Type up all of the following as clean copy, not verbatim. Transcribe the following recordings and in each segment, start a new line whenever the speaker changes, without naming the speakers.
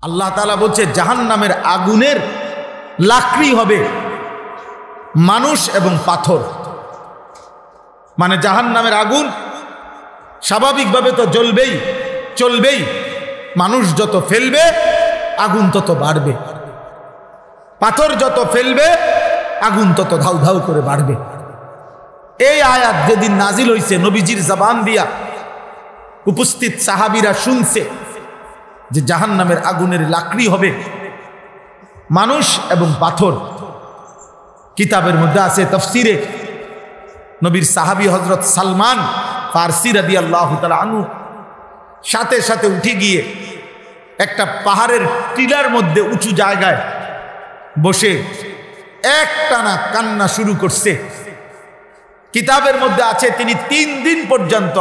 আল্লাহ তাআলা বলছে জাহান্নামের আগুনের লাকড়ি হবে মানুষ এবং পাথর। মানে জাহান্নামের আগুন স্বাভাবিকভাবে তো জ্বলবেই, চলবেই। মানুষ যত ফেলবে আগুন তত বাড়বে, পাথর যত ফেলবে আগুন তত ধাউ ধাউ করে বাড়বে। এই আয়াত যেদিন নাজিল হইছে নবীজির জবান দিয়া উপস্থিত সাহাবীরা শুনছে যে জাহান্নামের আগুনের লাকড়ি হবে মানুষ এবং পাথর। কিতাবের মধ্যে আছে তাফসীরে নবীর সাহাবী হযরত সালমান ফারসি রাদিয়াল্লাহু তাআলা আনহু সাথে সাথে উঠে গিয়ে একটা পাহাড়ের টিলার মধ্যে উঁচু জায়গায় বসে একটানা কান্না শুরু করছে। কিতাবের মধ্যে আছে তিনি 3 দিন পর্যন্ত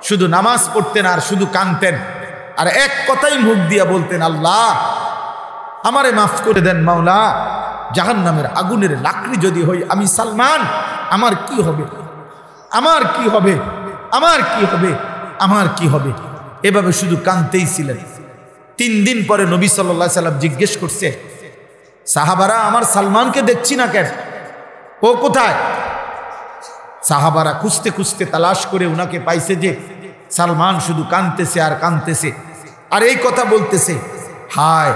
শুধু নামাজ পড়তেন আর শুধু কাঁদতেন, আর এক কথাই মুখ দিয়া বলতেন, আল্লাহ আমারে মাফ করে দেন মাওলা, জাহান্নামের আগুনের লাকড়ি যদি হই আমি সালমান, আমার কি হবে, আমার কি হবে, আমার কি হবে, আমার কি হবে। এভাবে শুধু কাঁদতেই ছিলেন। 3 দিন পরে নবী সাল্লাল্লাহু আলাইহি সাল্লাম জিজ্ঞেস করছে, সাহাবারা আমার সালমানকে দেখছি না কেন, ও কোথায়? সাহাবারা খুঁজতে খুঁজতে তালাশ করে উনাকে পাইছে যে সালমান শুধু কাঁদতেছে আর কাঁদতেছে আর এই কথা বলতেছে, হায়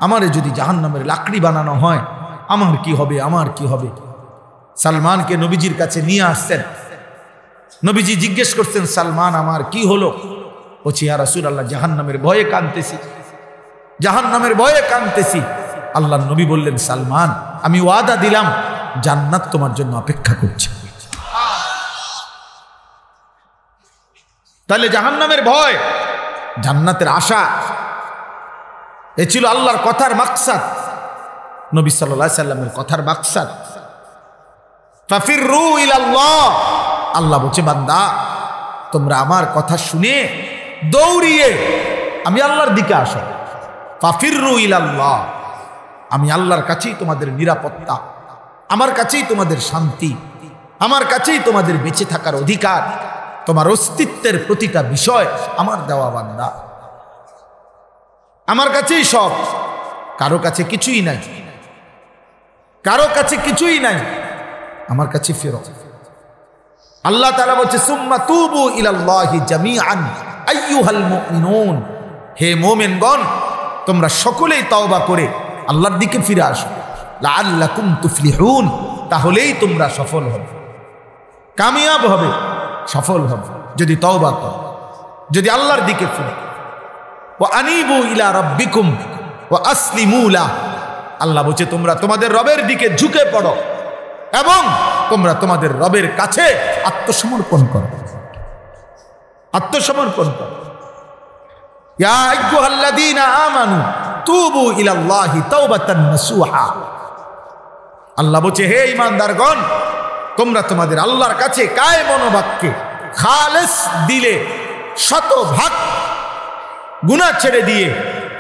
আমারে যদি জাহান্নামের লাকড়ি বানানো হয় আমার কি হবে, আমার কি হবে। সালমানকে নবীজির কাছে নিয়ে আসছেন। নবীজি জিজ্ঞেস করছেন, সালমান আমার কি হলো? বলছি, ইয়া রাসূলুল্লাহ জাহান্নামের ভয়ে কাঁদতেছি, জাহান্নামের ভয়ে কাঁদতেছি। আল্লাহর নবী বললেন, সালমান আমি ওয়াদা দিলাম জান্নাত তোমার জন্য অপেক্ষা করছে। তাহলে জাহান্নামের ভয়, জান্নাতের আশা, এ ছিল আল্লাহর কথার মাকসাদ, নবী সাল্লাল্লাহু আলাইহি সাল্লামের কথার মাকসাদ। ফাফিরু ইলাল্লাহ, আল্লাহ বলছে বান্দা তোমরা আমার কথা শুনে দৌড়িয়ে আমি আল্লাহর দিকে আসো। ফাফিরু ইলাল্লাহ, আমি আল্লাহর কাছেই তোমাদের নিরাপত্তা, আমার কাছেই তোমাদের শান্তি, আমার কাছেই তোমাদের বেঁচে থাকার অধিকার, তোমার অস্তিত্বের প্রতিটা বিষয় আমার দেওয়া বান্দা, আমার কাছেই সব, কারো কাছে কিছুই নাই, কারো কাছে কিছুই নাই, আমার কাছে ফেরো। আল্লাহ তাআলা বলছে সুম্মা তুবু ইলাল্লাহি জামিআন আইয়ুহাল মুমিনুন, হে মুমিনগণ তোমরা সকলেই তওবা করে আল্লাহর দিকে ফিরে আসো, লাআল্লাকুম তুফলিহুন, তাহলেই তোমরা সফল হবে, কামিয়াব হবে, সফল হবে যদি তওবা করো, যদি আল্লাহর দিকে ফিরো। ওয়া আনিবু ইলা রাব্বিকুম ওয়া আসলিমু লাহ, আল্লাহ বলছে তোমরা তোমাদের রবের দিকে ঝুঁকে পড়ো এবং তোমরা তোমাদের রবের কাছে আত্মসমর্পণ করো, আত্মসমর্পণ করো। ইয়া আইয়ুহাল্লাযীনা আমানু তুবু ইলাল্লাহি তাওবাতান নাসুহা, আল্লাহ বলছে হে ঈমানদারগণ তোমরা তোমাদের আল্লাহর কাছে কায়ে মনোবাক্যে খালেস দিলে শতভাগ গুনাহ ছেড়ে দিয়ে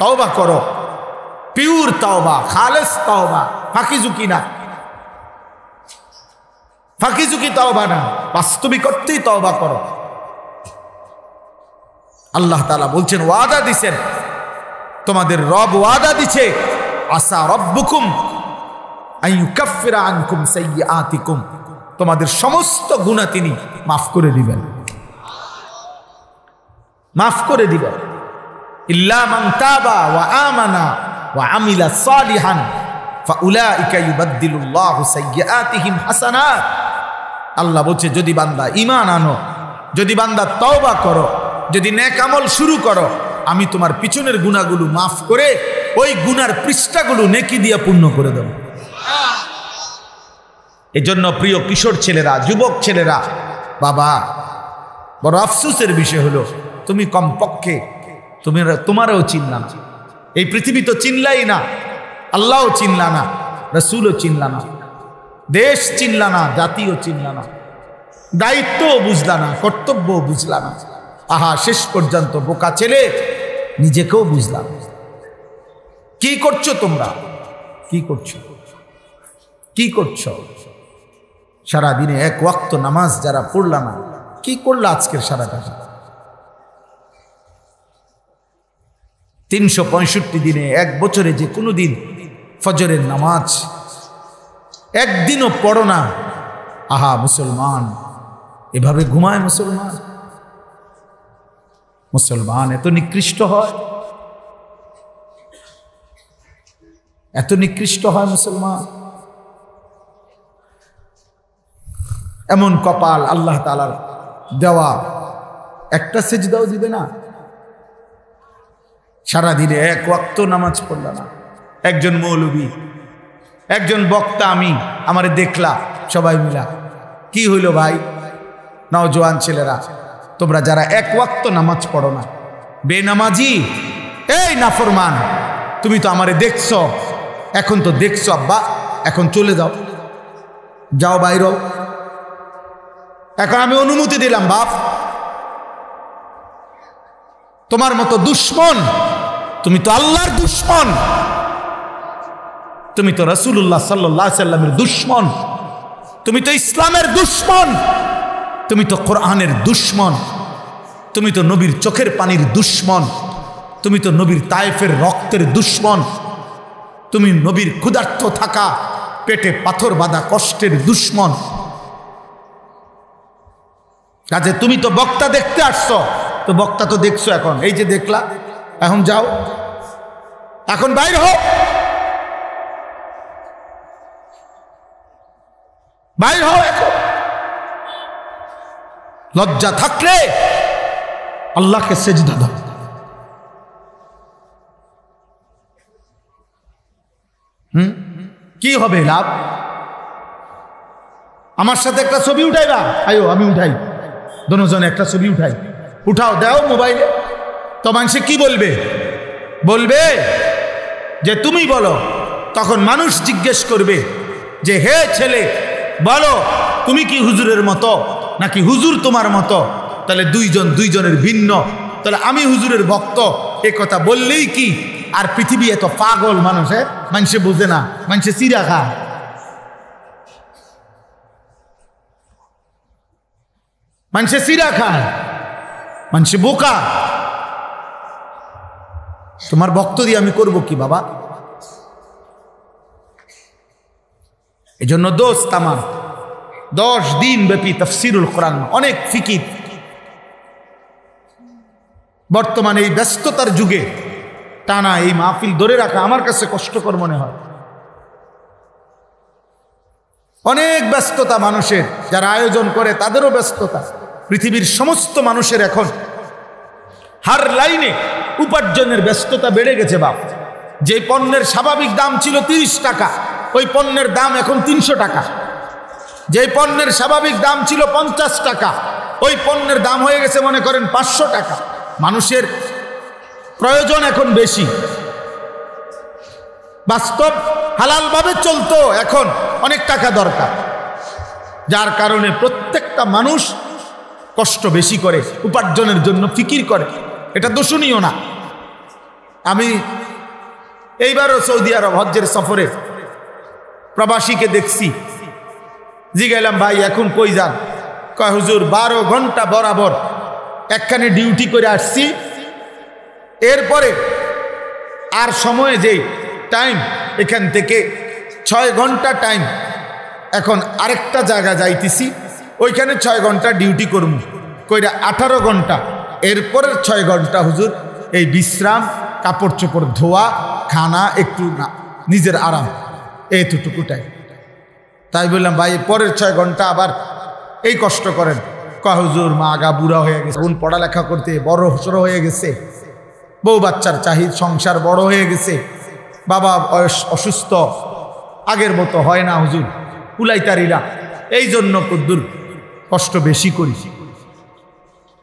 তওবা করো, পিওর তওবা, খালেস তওবা, ফাঁকিঝুঁকি না, ফাঁকিঝুঁকি তওবা না, বাস্তবিক অর্থেই তওবা করো। আল্লাহ তাআলা বলছেন, ওয়াদা দিছেন, তোমাদের রব ওয়াদা দিছে, আসা রব্বুকুম আইয়ুকাফিরা আনকুম সাইয়্যাতিকুম, তোমাদের সমস্ত গুনাহ তিনি মাফ করে দিবেন, মাফ করে দিবেন। ইল্লা মান তাবা ওয়া আমানা ওয়া আমিলা সালিহান ফাউলাইকা ইউবাদদিলুল্লাহু সাইয়্যাতিহিম হাসানাত, আল্লাহ বলছে যদি বান্দা ঈমান আনো, যদি বান্দা তওবা করো, যদি নেক আমল শুরু করো, আমি তোমার পিছনের গুনাহগুলো মাফ করে ওই গুনার পৃষ্ঠাগুলো নেকি দিয়ে পূর্ণ করে দেব। এজন্য প্রিয় কিশোর ছেলেরা, যুবক ছেলেরা, বাবা বড় আফসোসের বিষয় হলো তুমি কমপক্ষে তোমারও চিনলা না, এই পৃথিবী তো চিনলাই না, আল্লাহও চিনলা না, রাসূলও চিনলা না, দেশ চিনলা না, জাতিও চিনলা না, দায়িত্বও বুঝলা না, কর্তব্যও বুঝলা না। আহা, শেষ পর্যন্ত বোকা ছেলে নিজেকেও বুঝলাম। কি করছো তোমরা, কি করছো, কি করছো? সারাদিনে এক ওয়াক্ত নামাজ যারা পড়লা না, কি করলা আজকের সারাটা? 365 দিনে, এক বছরে যে কোনো দিন ফজরের নামাজ একদিনও পড়ো না, আহা মুসলমান এভাবে ঘুমায়? মুসলমান এত নিকৃষ্ট হয়, এত নিকৃষ্ট হয় মুসলমান। এমন কপাল আল্লাহ তাআলার দেওয়া, একটা সেজদাও দিবে না, সারাদিনে এক ওয়াক্ত নামাজ পড়ল না। একজন মৌলবী, একজন বক্তা, আমারে দেখলা সবাই মিলা, কি হইল ভাই, নওজোয়ান ছেলেরা তোমরা যারা এক ওয়াক্ত নামাজ পড়ো না, বেনামাজি, এই নাফরমান, তুমি তো আমারে দেখছো, এখন তো দেখছো আব্বা, এখন চলে যাও, যাও বাইরো, এখন আমি অনুমতি দিলাম বাপ। তোমার মতো দুশ্মন, তুমি তো আল্লাহর দুশ্মন, তুমি তো রাসূলুল্লাহ সাল্লাল্লাহু আলাইহি সাল্লামের দুশ্মন, তুমি তো ইসলামের দুশ্মন, তুমি তো কোরআনের দুশ্মন, তুমি তো নবীর চোখের পানির দুশ্মন, তুমি তো নবীর তায়েফের রক্তের দুশ্মন, তুমি নবীর ক্ষুধার্ত থাকা পেটে পাথর বাঁধা কষ্টের দুশ্মন। কাজে তুমি তো বক্তা দেখতে আসছো, তো বক্তা তো দেখছো, এখন এই যে দেখলা, এখন যাও, এখন বাইর হও, বাইর হও এখন। লজ্জা থাকলে আল্লাহকে সেজদা দাও। কি হবে লাভ? আমার সাথে একটা ছবি উঠাইবা, আয়ো আমি উঠাই, দুজনে একটা ছবি উঠাই, উঠাও, দাও মোবাইলে, তো মানুষে কি বলবে? বলবে যে তুমি বলো। তখন মানুষ জিজ্ঞেস করবে যে হে ছেলে, বলো তুমি কি হুজুরের মতো নাকি হুজুর তোমার মতো? তাহলে দুইজনের ভিন্ন, তাহলে আমি হুজুরের ভক্ত এ কথা বললেই কি? আর পৃথিবী এত পাগল মানুষে, মানুষে বোঝে না, মানুষে চিরা খায়, মানুষে চিরা খায়, মানুষে বোকা। তোমার ভক্ত দিয়ে আমি করব কি বাবা? এই জন্য দোস্ত আমার 10 দিন ব্যাপী তাফসীরুল কোরআন, অনেক ফিকির। বর্তমানে এই ব্যস্ততার যুগে টানা এই মাহফিল ধরে রাখা আমার কাছে কষ্টকর মনে হয়। অনেক ব্যস্ততা মানুষের, যারা আয়োজন করে তাদেরও ব্যস্ততা। পৃথিবীর সমস্ত মানুষের এখন হার লাইনে উপার্জনের ব্যস্ততা বেড়ে গেছে বাপ। যে পণ্যের স্বাভাবিক দাম ছিল 30 টাকা, ওই পণ্যের দাম এখন 300 টাকা। যে পণ্যের স্বাভাবিক দাম ছিল 50 টাকা, ওই পণ্যের দাম হয়ে গেছে মনে করেন 500 টাকা। মানুষের প্রয়োজন এখন বেশি, বাস্তব হালালভাবে চলতো এখন অনেক টাকা দরকার, যার কারণে প্রত্যেকটা মানুষ কষ্ট বেশি করে, উপার্জনের জন্য ফিকির করে। এটা দোষণীয় না। আমি এইবারও সৌদি আরব হজ্জের সফরে প্রবাসীকে দেখছি, জিজ্ঞাইলাম ভাই এখন কই যান? কয় হুজুর 12 ঘন্টা বরাবর একখানে ডিউটি করে আসছি, এরপরে আর সময়ে যেই টাইম, এখান থেকে 6 ঘন্টা টাইম, এখন আরেকটা জায়গা যাইতেছি, ওইখানে 6 ঘন্টা ডিউটি করব, কইরা 18 ঘন্টা। এরপরের 6 ঘন্টা হুজুর এই বিশ্রাম, কাপড় চোপড় ধোয়া, খানা, একটু না নিজের আরাম, এইটুকু টাইম। তাই বললাম ভাই পরের 6 ঘন্টা আবার এই কষ্ট করেন? কয় হুজুর মা আগা বুড়া হয়ে গেছে, এখন পড়ালেখা করতে বড় সড়ো হয়ে গেছে, বউ বাচ্চার চাহিদ, সংসার বড় হয়ে গেছে, বাবা অসুস্থ, আগের মতো হয় না হুজুর, কুলাইতারিরা, এই জন্য কদ্দুর কষ্ট বেশি করি।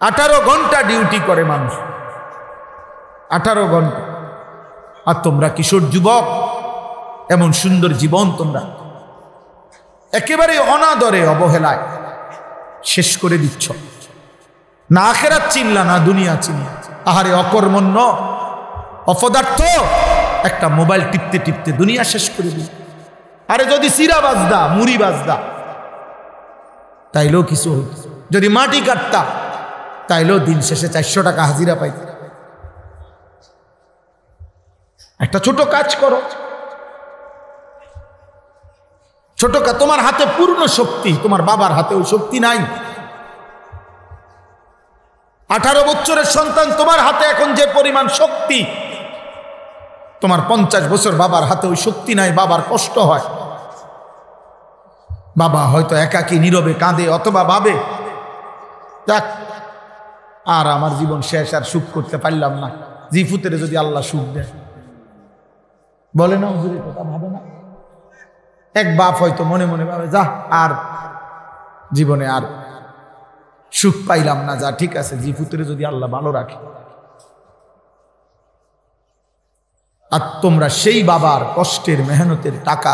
18 ঘন্টা ডিউটি করে মানুষ, 18 ঘন্টা। আর তোমরা কিশোর যুবক, এমন সুন্দর জীবন তোমরা একেবারে অনাদরে অবহেলায় শেষ করে দিচ্ছ। না আখিরাত চিনলা, না দুনিয়া চিনলা। আহারে অকর্মণ্য, অপদার্থ, একটা মোবাইল টিপতে টিপতে দুনিয়া শেষ করে দিল। আরে যদি সিরা বাজদা, মুড়ি বাজদা, তাইলেও কিছু হইত। যদি মাটি কাটতা, তাইলেও দিন শেষে 400 টাকা হাজিরা পাইত। একটা ছোট কাজ করো, ছোট কাজ। তোমার হাতে পূর্ণ শক্তি, তোমার বাবার হাতে ওই শক্তি নাই। 18 বছরের সন্তান, তোমার হাতে এখন যে পরিমাণ শক্তি, তোমার 50 বছর বাবার হাতে ওই শক্তি নাই। বাবার কষ্ট হয়, বাবা হয়তো একাকী নীরবে কাঁদে, অথবা ভাবে যাক আর আমার জীবন শেষ, আর সুখ করতে পারলাম না। জিফুতের যদি আল্লাহ সুখ দেয়, বলে না হুজুরের কথা ভাবে না? এক বাপ হয়তো মনে মনে ভাবে যা আর জীবনে আর সুখ পাইলাম না, যা ঠিক আছে, জিফুতের যদি আল্লাহ ভালো রাখে। আর তোমরা সেই বাবার কষ্টের মেহনতের টাকা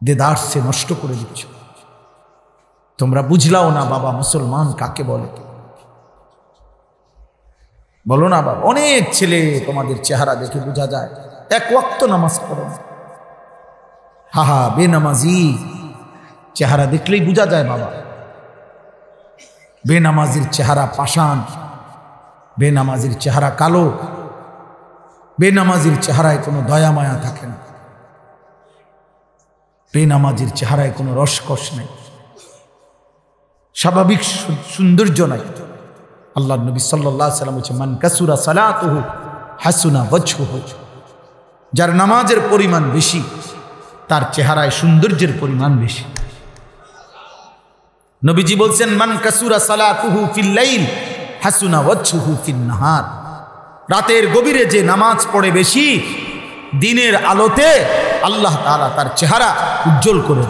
দেদারসে নষ্ট করে দিচ্ছ। তোমরা বুঝলাও না বাবা মুসলমান কাকে বলে। বলো না বাবা। অনেক ছেলে তোমাদের চেহারা দেখে বোঝা যায় এক ওয়াক্ত নামাজ পড়ো না, হা বেনামাজি, চেহারা দেখলেই বোঝা যায় বাবা। বেনামাজির চেহারা পাষাণ, বেনামাজির চেহারা কালো, বেনামাজির চেহারায় কোনো দয়া মায়া থাকে না, বেনামাজির চেহারায় কোনো রসকস নেই, স্বাভাবিক সৌন্দর্য নাই। আল্লাহ নবী সাল্লাল্লাহু আলাইহি ওয়াসাল্লাম বলেছেন, মান কাসুরা সালাতুহু হাসুনা ওয়াজহুহু, যার নামাজের পরিমাণ বেশি তার চেহারায় সৌন্দর্যের পরিমাণ বেশি। নবীজি বলছেন, মান কাসুরা সালাতুহু ফিল লাইল হাসুনা ওয়াজহুহু ফিন নাহার, রাতের গভীরে যে নামাজ পড়ে বেশি, দিনের আলোতে আল্লাহ তাআলা তার চেহারা উজ্জ্বল করে,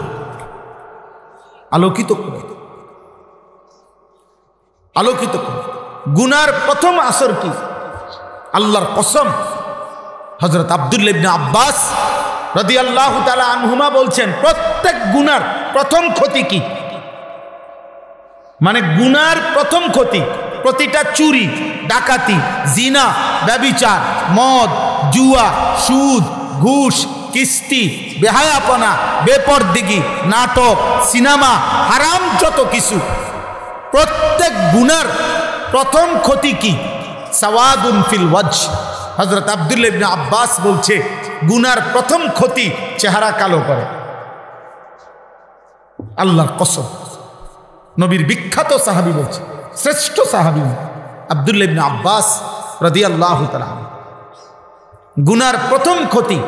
আলোকিত করে, আলোকিত করে। গুনার প্রথম আসর কি? আল্লাহর কসম, হযরত আব্দুল্লাহ ইবনে আব্বাস রাদিয়াল্লাহু তাআলা আনহুমা বলছেন, প্রত্যেক গুনার প্রথম ক্ষতি কি? মানে গুনার প্রথম ক্ষতি, প্রতিটা চুরি, ডাকাতি, জিনা, ব্যভিচার, মদ, জুয়া, সুদ, ঘুষ, কিস্তি, বেহায়াপনা, বেপরদিগি, নাটক, সিনেমা, হারাম যত কিছু, প্রত্যেক গুনার প্রথম ক্ষতি কি? সাওয়াদুন ফিল ওয়াজহ। হযরত আব্দুল্লাহ ইবনে আব্বাস বলছে, গুনার প্রথম ক্ষতি চেহারা কালো করে। আল্লাহর কসম, নবীর বিখ্যাত সাহাবী বলছে, শ্রেষ্ঠ সাহাবী আব্দুল্লাহ ইবনে আব্বাস রাদিয়াল্লাহু তাআলা, গুনার প্রথম ক্ষতি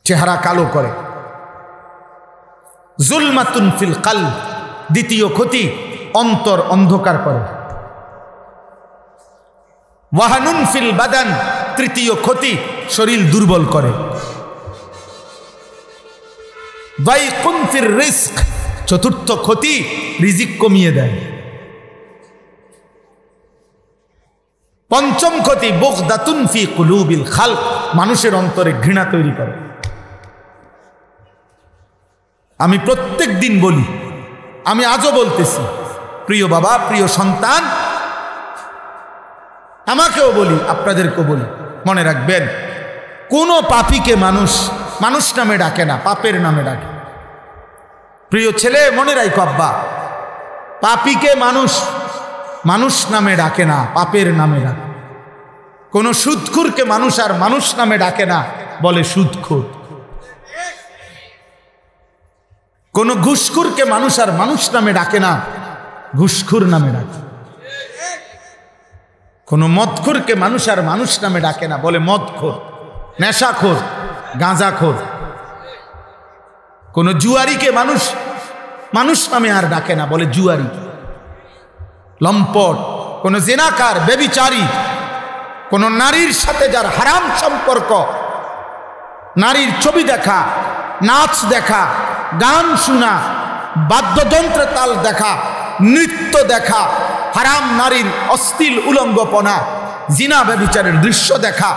চেহারা কালো করে। জুলমাতুন ফিল কলব, দ্বিতীয় ক্ষতি অন্তর অন্ধকার করে। ওয়াহানুন ফিল বাদান, তৃতীয় ক্ষতি শরীর দুর্বল করে। দাইকুন ফির রিজক, চতুর্থ ক্ষতি রিজিক কমিয়ে দেয়। পঞ্চম ক্ষতি বুগদাতুন ফি কুলুবিল খালক, মানুষের অন্তরে ঘৃণা তৈরি করে। আমি প্রত্যেক দিন বলি, আমি আজও বলতেছি, প্রিয় বাবা, প্রিয় সন্তান, আমাকেও বলি, আপনাদেরকেও বলি, মনে রাখবেন, কোন পাপীকে মানুষ মানুষ নামে ডাকে না, পাপের নামে ডাকে। প্রিয় ছেলে, মনে রাখো আব্বা, পাপীকে মানুষ মানুষ নামে ডাকে না, পাপের নামে ডাকে। কোন সুদখোরকে মানুষ আর মানুষ নামে ডাকে না, বলে সুদখোর। কোন ঘুষখোরকে মানুষ আর মানুষ নামে ডাকে না, ঘুষখোর নামে ডাকে। কোন মদখোরকে মানুষ আর মানুষ নামে ডাকে না, বলে মদখোর, নেশাখোর, গাঁজাখোর। কোন জুয়ারিকে মানুষ মানুষ নামে আর ডাকে না, বলে জুয়ারি, লম্পট। কোন জেনাকার, ব্যভিচারী, কোন নারীর সাথে যার হারাম সম্পর্ক, নারীর ছবি দেখা, নাচ দেখা, গান শোনা, বাদ্যযন্ত্রে তাল দেখা, নৃত্য দেখা, হারাম নারীর অশ্লীল উলঙ্গপনা, জিনা ব্যভিচারের দৃশ্য দেখা,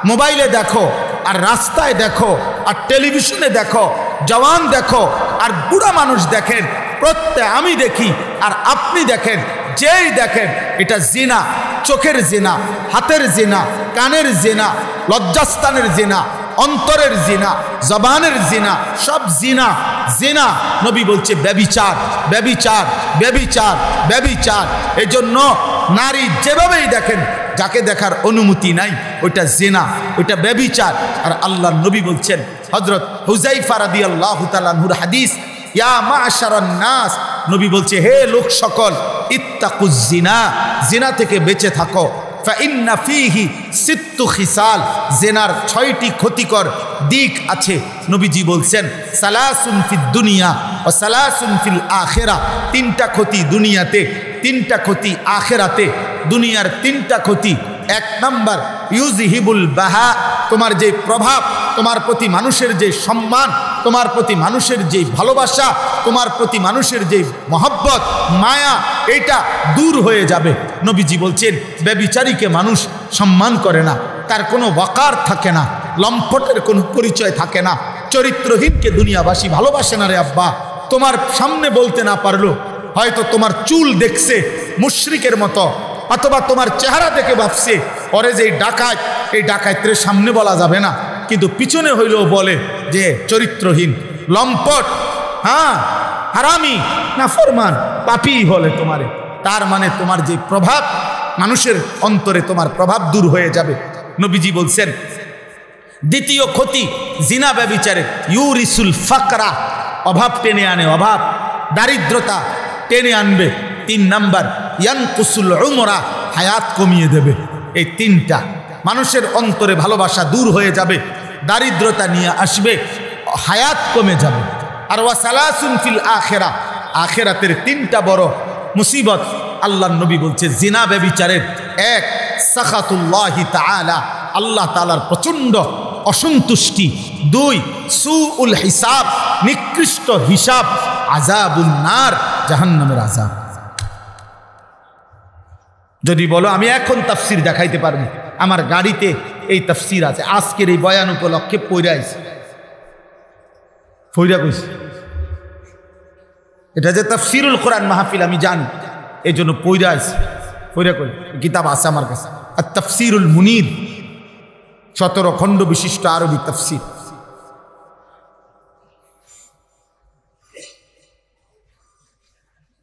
মোবাইলে দেখো আর রাস্তায় দেখো আর টেলিভিশনে দেখো, জওয়ান দেখো আর বুড়া মানুষ দেখেন, প্রত্যেক আমি দেখি আর আপনি দেখেন, যেই দেখেন, এটা জিনা, চোখের জিনা, হাতের জিনা, কানের জিনা, লজ্জাস্থানের জিনা, অন্তরের জিনা, জবানের জিনা, সব জিনা। জিনা নবী বলছে ব্যভিচার, ব্যভিচার, ব্যভিচার, ব্যভিচার। এজন্য নারী যেভাবেই দেখেন, যাকে দেখার অনুমতি নাই, ওইটা জিনা, ওইটা ব্যভিচার। আর আল্লাহর নবী বলছেন, হযরত হুযায়ফা রাদিয়াল্লাহু তাআলা আনহুর হাদিস, ইয়া মা'শারান নাস, নবী বলছে, হে লোক সকল, ইত্তাকুজ জিনা, জিনা থেকে বেঁচে থাকো। ফাইন্না ফীহি সিত্তু খিসাল, জিনার 6টি ক্ষতিকর দিক আছে। নবীজি বলছেন, সালাসুন ফিদ দুনিয়া ওয়া সালাসুন ফিল আখিরা, 3টা ক্ষতি দুনিয়াতে, 3টা ক্ষতি আখিরাতে। দুনিয়ার 3টা ক্ষতি, 1 নাম্বার ইউজহিবুল বাহা, তোমার যে প্রভাব, তোমার প্রতি মানুষের যে সম্মান, তোমার প্রতি মানুষের যে ভালোবাসা, তোমার প্রতি মানুষের যে মহব্বত, মায়া, এটা দূর হয়ে যাবে। নবীজি বলছেন, ব্যভিচারীকে মানুষ সম্মান করে না, তার কোনো ওয়াকার থাকে না, লম্পটের কোনো পরিচয় থাকে না। চরিত্রহীনকে দুনিয়াবাসী ভালোবাসে না রে আব্বা। তোমার সামনে বলতে না পারলো, হয়তো তোমার চুল দেখছে মুশরিকের মতো, অথবা তোমার চেহারা দেখে ভাবছে ওরে যে ডাকাত, এই ডাকাতের সামনে বলা যাবে না, কিন্তু পিছনে হইলেও বলে যে চরিত্রহীন, লম্পট, হ্যাঁ হারামি, নাফরমান, পাপী বলে তোমারে। তার মানে তোমার যে প্রভাব, মানুষের অন্তরে তোমার প্রভাব দূর হয়ে যাবে। নবীজি বলছেন, দ্বিতীয় ক্ষতি জিনা ব্যভিচারে, ইউরিসুল ফাকরা, অভাব টেনে আনে, অভাব, দারিদ্রতা টেনে আনবে। 3 নাম্বার ইয়ানকুসুল উমরা, হায়াত কমিয়ে দেবে। এই 3টা, মানুষের অন্তরে ভালোবাসা দূর হয়ে যাবে, দারিদ্রতা নিয়ে আসবে, হায়াত কমে যাবে। আর ওয়া সালাসুন ফিল আখিরা, আখিরাতের 3টা বড় মুসিবত আল্লাহর নবী বলছে জিনা ব্যভিচারের। 1 সাখাতুল্লাহি তাআলা, আল্লাহ তাআলার প্রচণ্ড অসন্তুষ্টি। 2 সুউল হিসাব, নিকৃষ্ট হিসাব। আযাবুন নার, জাহান্নামের আযাব। যদি বলো আমি এখন তাফসীর দেখাইতে পারবো, আমার গাড়িতে এই তাফসীর আছে, আজকের এই বয়ান উপলক্ষে পড়ে আইছি, পড়া কইছি। এটা যে তাফসীরুল কোরআন মাহফিল আমি জানি, এই জন্য পড়া আইছি, পড়া কই। কিতাব আছে আমার কাছে, আর তাফসীরুল মুনির, 17 খণ্ড বিশিষ্ট আরবি তাফসীর।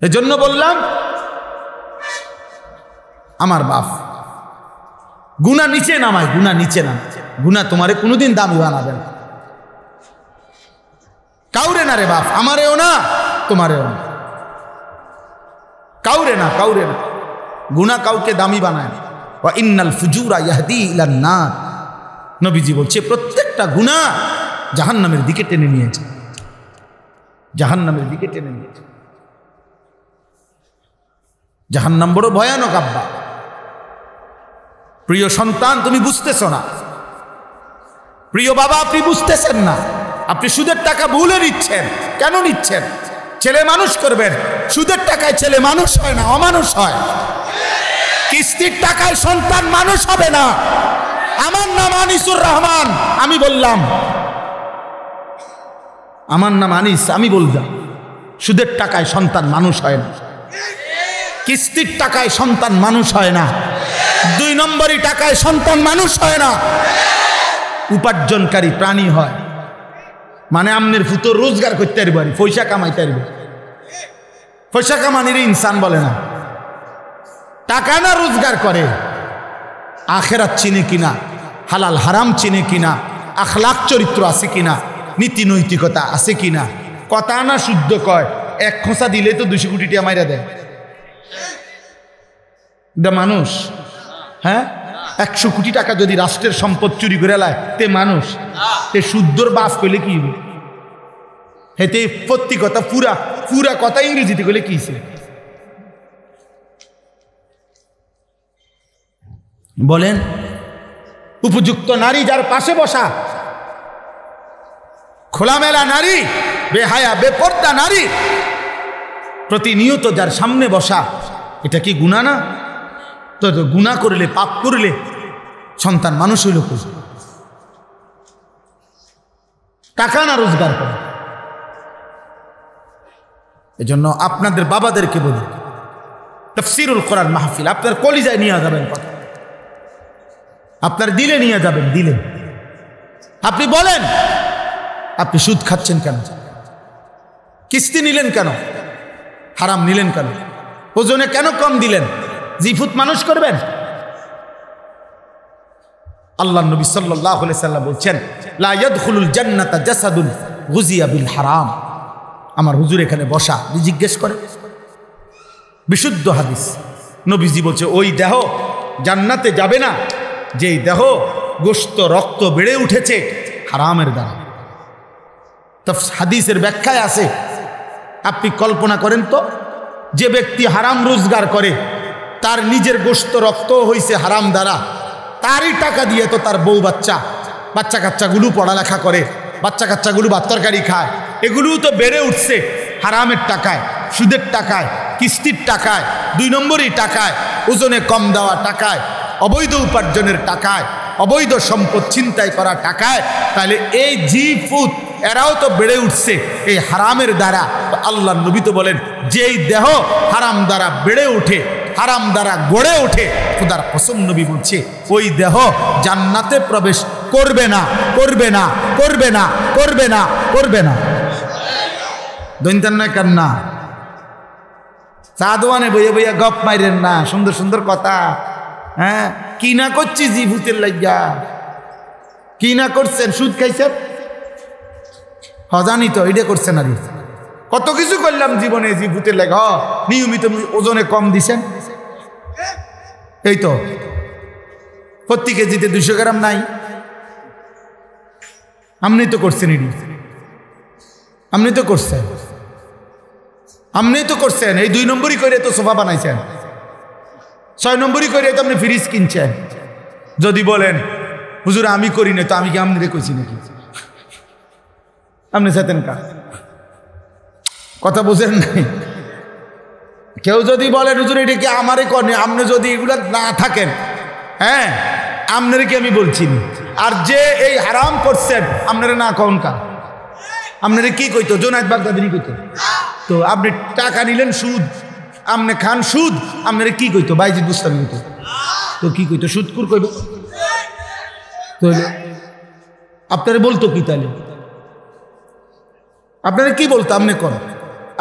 এজন্য বললাম, আমার বাপ গুনাহ নিচে নামায়, গুনাহ নিচে নামায়, গুনাহ তোমারে কোনোদিন দামি বানাবে না। কাউরে না রে বাপ, আমারেও না, তোমারেও না, কাউরে না, কাউরে না। গুনাহ কাউকে দামি বানায় না। ওয়া ইন্নাল ফুজুরা ইয়াহদি ইলান নার, নবীজি বলছে প্রত্যেকটা গুনাহ জাহান্নামের দিকে টেনে নিয়েছে, জাহান্নামের দিকে টেনে নিয়েছে। জাহান্নাম বড় ভয়ানক আব্বা। প্রিয় সন্তান, তুমি বুঝতেছো না, প্রিয় বাবা আপনি বুঝতেছেন না, আপনি সুদের টাকা ভুলে নিচ্ছেন। কেন নিচ্ছেন? ছেলে মানুষ করবেন, সুদের টাকায় ছেলে মানুষ হয় না, অমানুষ হয়। কিস্তির টাকায় সন্তান মানুষ হবে না। আমার নাম আনিসুর রহমান, আমি বললাম, আমার নাম আনিস, আমি বললাম, সুদের টাকায় সন্তান মানুষ হয় না, কিস্তির টাকায় সন্তান মানুষ হয় না, 2 নম্বরই টাকায় সন্তান মানুষ হয় না, উপার্জনকারী প্রাণী হয়। মানে আমনের ফুতো রোজগার করতে পারি, পয়সা কামাইতে পারবে, পয়সা কামানির ইনসান বলে না। টাকা না রোজগার করে, আখেরাত চিনে কিনা, হালাল হারাম চিনে কিনা, আখলাক চরিত্র আছে কিনা, নীতি নৈতিকতা আছে কিনা, কথা না শুদ্ধ কয়, 1 খোঁচা দিলে তো 200 কোটি টাকা মাইরা দেয়। মানুষ, হ্যাঁ, 100 কোটি টাকা যদি রাষ্ট্রের সম্পদ চুরি করে লায়, তে মানুষ, তে শুদ্ধর বাস করলে কি হবে? হেতে প্রত্যেক কথা পুরা পুরা কথা ইংরেজিতে করলে কি? বলেন, উপযুক্ত নারী যার পাশে বসা, খোলামেলা নারী, বেহায়া বেপর্দা নারী প্রতিনিয়ত যার সামনে বসা, এটা কি গুনাহ না? তো গুনাহ করলে, পাপ করলে সন্তান মানুষ হইল খুঁজে, টাকা না রোজগার করে। এজন্য আপনাদের বাবাদেরকে বলি, তাফসীরুল কোরআন মাহফিল আপনার কলিজায় নিয়ে যাবেন কথা, আপনার দিলে নিয়ে যাবেন, দিলে। আপনি বলেন, আপনি সুদ খাচ্ছেন কেন? কিস্তি নিলেন কেন? হারাম নিলেন কেন? ওজনে কেন কম দিলেন? জিফুত মানুষ করবেন? আল্লাহ নবী সাল্লাল্লাহু আলাইহি সাল্লাম বলছেন, লা ইয়াদখুলুল জান্নাতা জাসাদুন গুযিয়া বিল হারাম। আমার হুজুর এখানে বসা, জিজ্ঞেস করে, বিশুদ্ধ হাদিস। নবীজি বলছে, ওই দেহ জান্নাতে যাবে না যেই দেহ গোশত রক্ত বেড়ে উঠেছে হারামের দ্বারা। হাদিসের ব্যাখ্যায় আছে, আপনি কল্পনা করেন তো, যে ব্যক্তি হারাম রোজগার করে, তার নিজের গোশত রক্ত হইছে হারাম দ্বারা, তারই টাকা দিয়ে তো তার বউ বাচ্চা কাচ্চাগুলো পড়ালেখা করে, বাচ্চা কাচ্চাগুলো ভাত তরকারি খায়, এগুলোও তো বেড়ে উঠছে হারামের টাকায়, সুদের টাকায়, কিস্তির টাকায়, 2 নম্বরই টাকায়, ওজনে কম দেওয়া টাকায়, অবৈধ উপার্জনের টাকায়, অবৈধ সম্পদ ছিনতাই করা টাকায়। তাহলে এই জিফুত এরাও তো বেড়ে উঠছে এই হারামের দ্বারা। আল্লাহ নবী তো বলেন, যেই দেহ হারাম দ্বারা বেড়ে ওঠে, হারাম দ্বারা গড়ে ওঠে, খোদার কসম নবী বলছে, ওই দেহ জান্নাতে প্রবেশ করবে না, করবে না, করবে না, করবে না, করবে না। দৈন্তান নয় কান্না, চা দোয়ানে বইয়ে বইয়া গপ মাইরেন না, সুন্দর সুন্দর কথা। হ্যাঁ, কি না করছি জিভুতের লাগিয়া? কি না করছেন? সুদ খাইছেন? জানি তো, এটা করছেন। আর কত কিছু করলাম জীবনে জিভুতের লাগা। নিয়মিত ওজনে কম দিছেন, এই তো প্রতি কেজিতে 200 গ্রাম নাই। আপনি তো করছেন, আপনি তো করছেন, আপনি তো করছেন। এই 2 নম্বরই করে তো সোফা বানাইছেন, 6 নম্বরই করে তো আপনি ফ্রিজ কিনছেন। যদি বলেন হুজুর আমি করি না, তো আমি কি আপনি কইছি নাকি? আপনি চাইতেন কা কথা বুঝেন নাই? কেউ যদি বলেন হুজুর এটা কি আমারে করেন, আপনি যদি এগুলা না থাকেন, হ্যাঁ আপনারে কি আমি বলছি না? আর যে এই হারাম করছেন আপনারা না কন কা? আপনারা কি কইতো? জোনায়েদ বাগদাদি কইতো তো। আপনি টাকা নিলেন সুদ, আপনি খান সুদ, আপনারা কি কইতো? বাইজিদ বুস্তামি কইতো তো। কি কইতো? সুদকুর কইব তো। আপনারা বলতো কি তাহলে? আপনারা কি বলতো? আপনি করেন,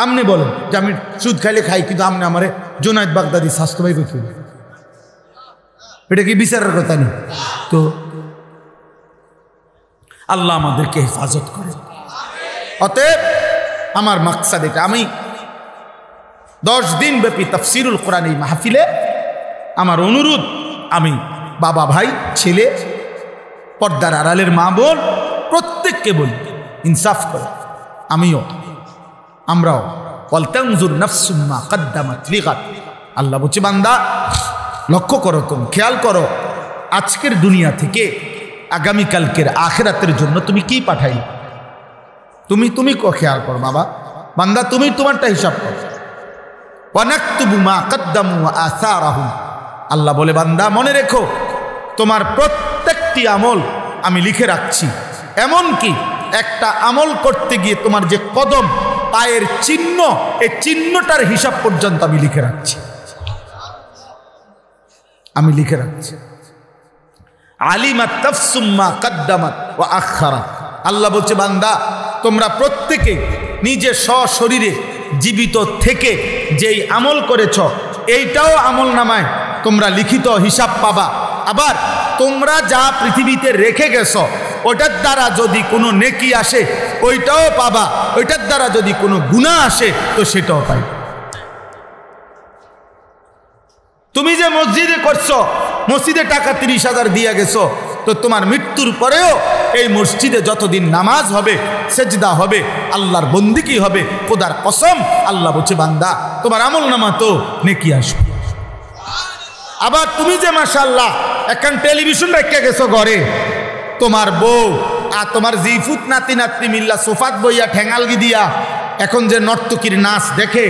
আপনি বলেন যে আমি সুদ খাইলে খাই, কিন্তু আপনি আমারে জোনায়েদ বাগদাদি স্বাস্থ্য ভাই কইতো। এটা কি বিচারের কথা নেই তো? আল্লাহ আমাদেরকে হেফাজত করে। অতএব আমার মাকসাদ এটা, আমি 10 দিন ব্যাপী তাফসিরুল কোরআন এই মাহফিলে আমার অনুরোধ, আমি বাবা ভাই ছেলে পর্দার আড়ালের মা বোন প্রত্যেককে বলি, ইনসাফ করে। আমিও, আমরাও, ওয়ালতানজুর নাফসুম মা কদ্দামাত লিগাদ। আল্লাহ বলছে, বান্দা লক্ষ্য করো, তুমি খেয়াল করো, আজকের দুনিয়া থেকে আগামীকালকের আখিরাতের জন্য তুমি কি পাঠাই। তুমি খেয়াল করো বাবা, বান্দা তুমি তোমারটা হিসাব করো। ওয়ানাকতুবু মা কদ্দামু ওয়া আসারাহুম। আল্লাহ বলে, বান্দা মনে রেখো, তোমার প্রত্যেকটি আমল আমি লিখে রাখছি। এমন কি একটা আমল করতে গিয়ে তোমার যে কদম, পায়ের চিহ্ন, এই চিহ্নটার হিসাব পর্যন্ত আমি লিখে রাখছি, আমি লিখে রাখছি। আলিমাত তাফসুম মা কদ্দামাত ওয়া আখারাত। আল্লাহ বলছে, বান্দা তোমরা প্রত্যেকে নিজে সশরীরে জীবিত থেকে যেই আমল করেছ, এইটাও আমল নামায় তোমরা লিখিত হিসাব পাবা। আবার তোমরা যা পৃথিবীতে রেখে গেছো, ওইটার দ্বারা যদি কোনো নেকি আসে ওইটাও পাবা, ওইটার দ্বারা যদি কোনো গুনাহ আসে তো সেটাও পাইবে। তুমি যে মসজিদে করছো, মসজিদে টাকা 30,000 দিয়ে গেছো, তো তোমার মৃত্যুর পরেও এই মসজিদে যতদিন নামাজ হবে, সেজদা হবে, আল্লাহর বন্দিকি হবে, খোদার কসম আল্লাহ বলছে, বান্দা তোমার আমল নামা তো নেকি আসবে। আবার তুমি যে মাশাআল্লাহ এখন টেলিভিশন রেখে গেছো ঘরে, তোমার বউ আর তোমার জিফুত নাতি নাতনি মিল্লা সোফাত বইয়া ঠেঙ্গালগি দিয়া এখন যে নর্তকীর নাচ দেখে,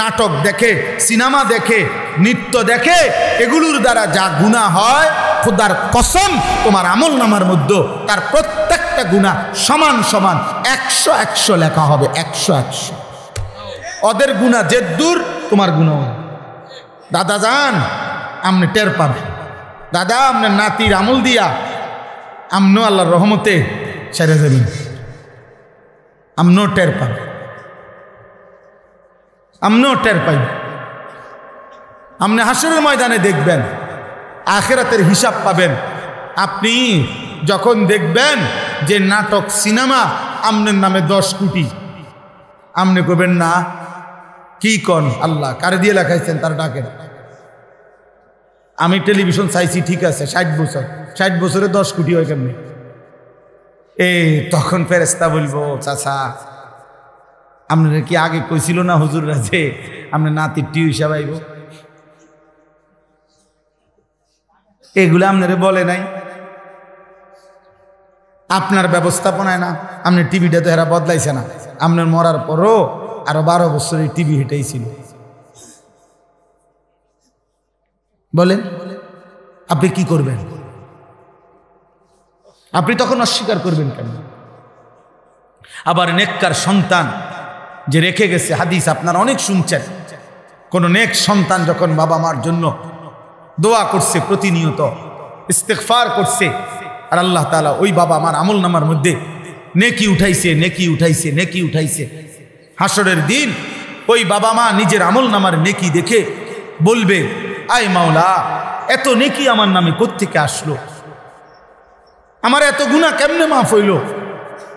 নাটক দেখে, সিনেমা দেখে, নৃত্য দেখে, এগুলোর দ্বারা যা গুনাহ হয়, খোদার কসম তোমার আমল নামার মধ্যে তার প্রত্যেকটা গুনাহ সমান সমান 100 লেখা হবে, 100। ওদের গুনাহ যে দূর, তোমার গুনাহ। দাদা যান, আপনি টের পাবেন। দাদা আপনার নাতির আমল দিয়া আমনো আল্লাহর রহমতে সেরে যাবেন, আমনও টের পাবেন, আমনও টের পাইবেন। আপনি হাসরের ময়দানে দেখবেন, আখিরাতের হিসাব পাবেন। আপনি যখন দেখবেন যে নাটক সিনেমা আমনের নামে 10 কোটি, আপনি করবেন না কি কন আল্লাহ কারে দিয়ে লেখাইছেন তার ডাকেন। আমি টেলিভিশন চাইছি ঠিক আছে, 60 বছরে 10 কোটি হয় কেমনি? তখন ফেরেশতা বলবো চাচা আপনারা কি আগে কইছিল না হুজুররা যে আপনার নাতির টিউ হিসাব আইব? এগুলো আপনারা বলে নাই, আপনার ব্যবস্থাপনায় না। আপনি টিভিটা তো এরা বদলাইছে না, আপনার মরার পরও আরো 12 বছর এই টিভি হেঁটেই ছিল। বলেন আপনি কি করবেন? আপনি তখন অস্বীকার করবেন কেন? আবার নেককার সন্তান যে রেখে গেছে, হাদিস আপনারা অনেক শুনছেন, কোন নেক সন্তান যখন বাবা মার জন্য দোয়া করছে, প্রতিনিয়ত ইস্তেগফার করছে, আর আল্লাহ তাআলা ওই বাবা মার আমল নামার মধ্যে নেকি উঠাইছে, নেকি উঠাইছে, নেকি উঠাইছে। হাসরের দিন ওই বাবা মা নিজের আমল নামার নেকি দেখে বলবে, আয় মাওলা এত নেকি আমার নামে কোত্থেকে আসলো, আমার এত গুনাহ কেমনে মাফ হইল?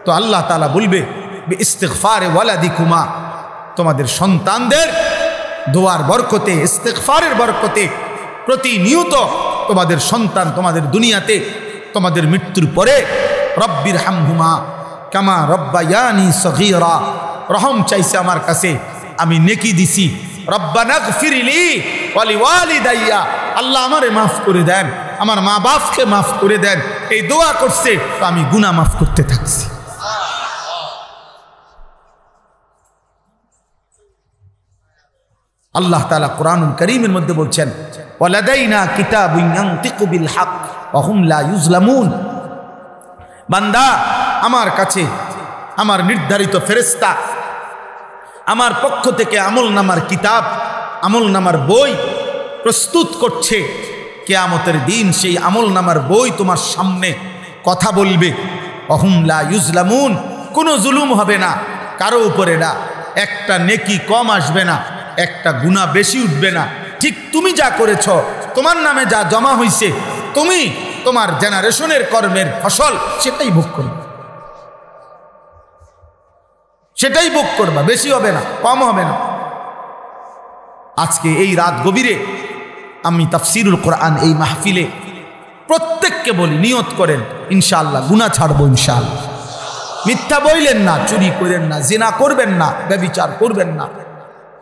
তো আল্লাহ তাআলা বলবে, ইস্তিগফারে ওয়ালাদিকুমা, তোমাদের সন্তানদের দোয়ার বরকতে, ইস্তিগফারের বরকতে প্রতিনিয়ত তোমাদের সন্তান তোমাদের দুনিয়াতে, তোমাদের মৃত্যুর পরে রব্বির হামহুমা কামা রব্বায়ানি সগীরা, রহম চাইছে আমার কাছে, আমি নেকি দিছি। রব্বানা গফিরলি ওয়া লিওয়ালিদাইয়া, আল্লাহ আমারে মাফ করে দেন, আমার মা বাপকে মাফ করে দেন, এই দোয়া করছে, তো আমি গুনাহ মাফ করতে থাকছি। আল্লাহ তাআলা কোরআনুল কারীমের মধ্যে বলছেন, ওয়ালাদাইনা কিতাবুন ইয়ানতিকু বিল হক ওয়া হুম লা ইউজলামুন। বান্দা আমার কাছে আমার নির্ধারিত ফেরেশতা আমার পক্ষ থেকে আমলনামার কিতাব, আমলনামার বই প্রস্তুত করছে। কিয়ামতের দিন সেই আমলনামার বই তোমার সামনে কথা বলবে। ওয়া হুম লা ইউজলামুন, কোনো জুলুম হবে না কারো উপরে, না একটা নেকি কম আসবে না, একটা গুনাহ বেশি উঠবে না। ঠিক তুমি যা করেছ, তোমার নামে যা জমা হয়েছে, তুমি তোমার জেনারেশনের কর্মের ফসল সেটাই ভোগ করবে, সেটাই ভোগ করবা, বেশি হবে না, কম হবে না। আজকে এই রাত গভীরে আমি তাফসীরুল কোরআন এই মাহফিলে প্রত্যেককে বলি, নিয়ত করেন ইনশাআল্লাহ গুনাহ ছাড়বো ইনশাআল্লাহ। মিথ্যা বইলেন না, চুরি করেন না, জিনা করবেন না, ব্যভিচার করবেন না,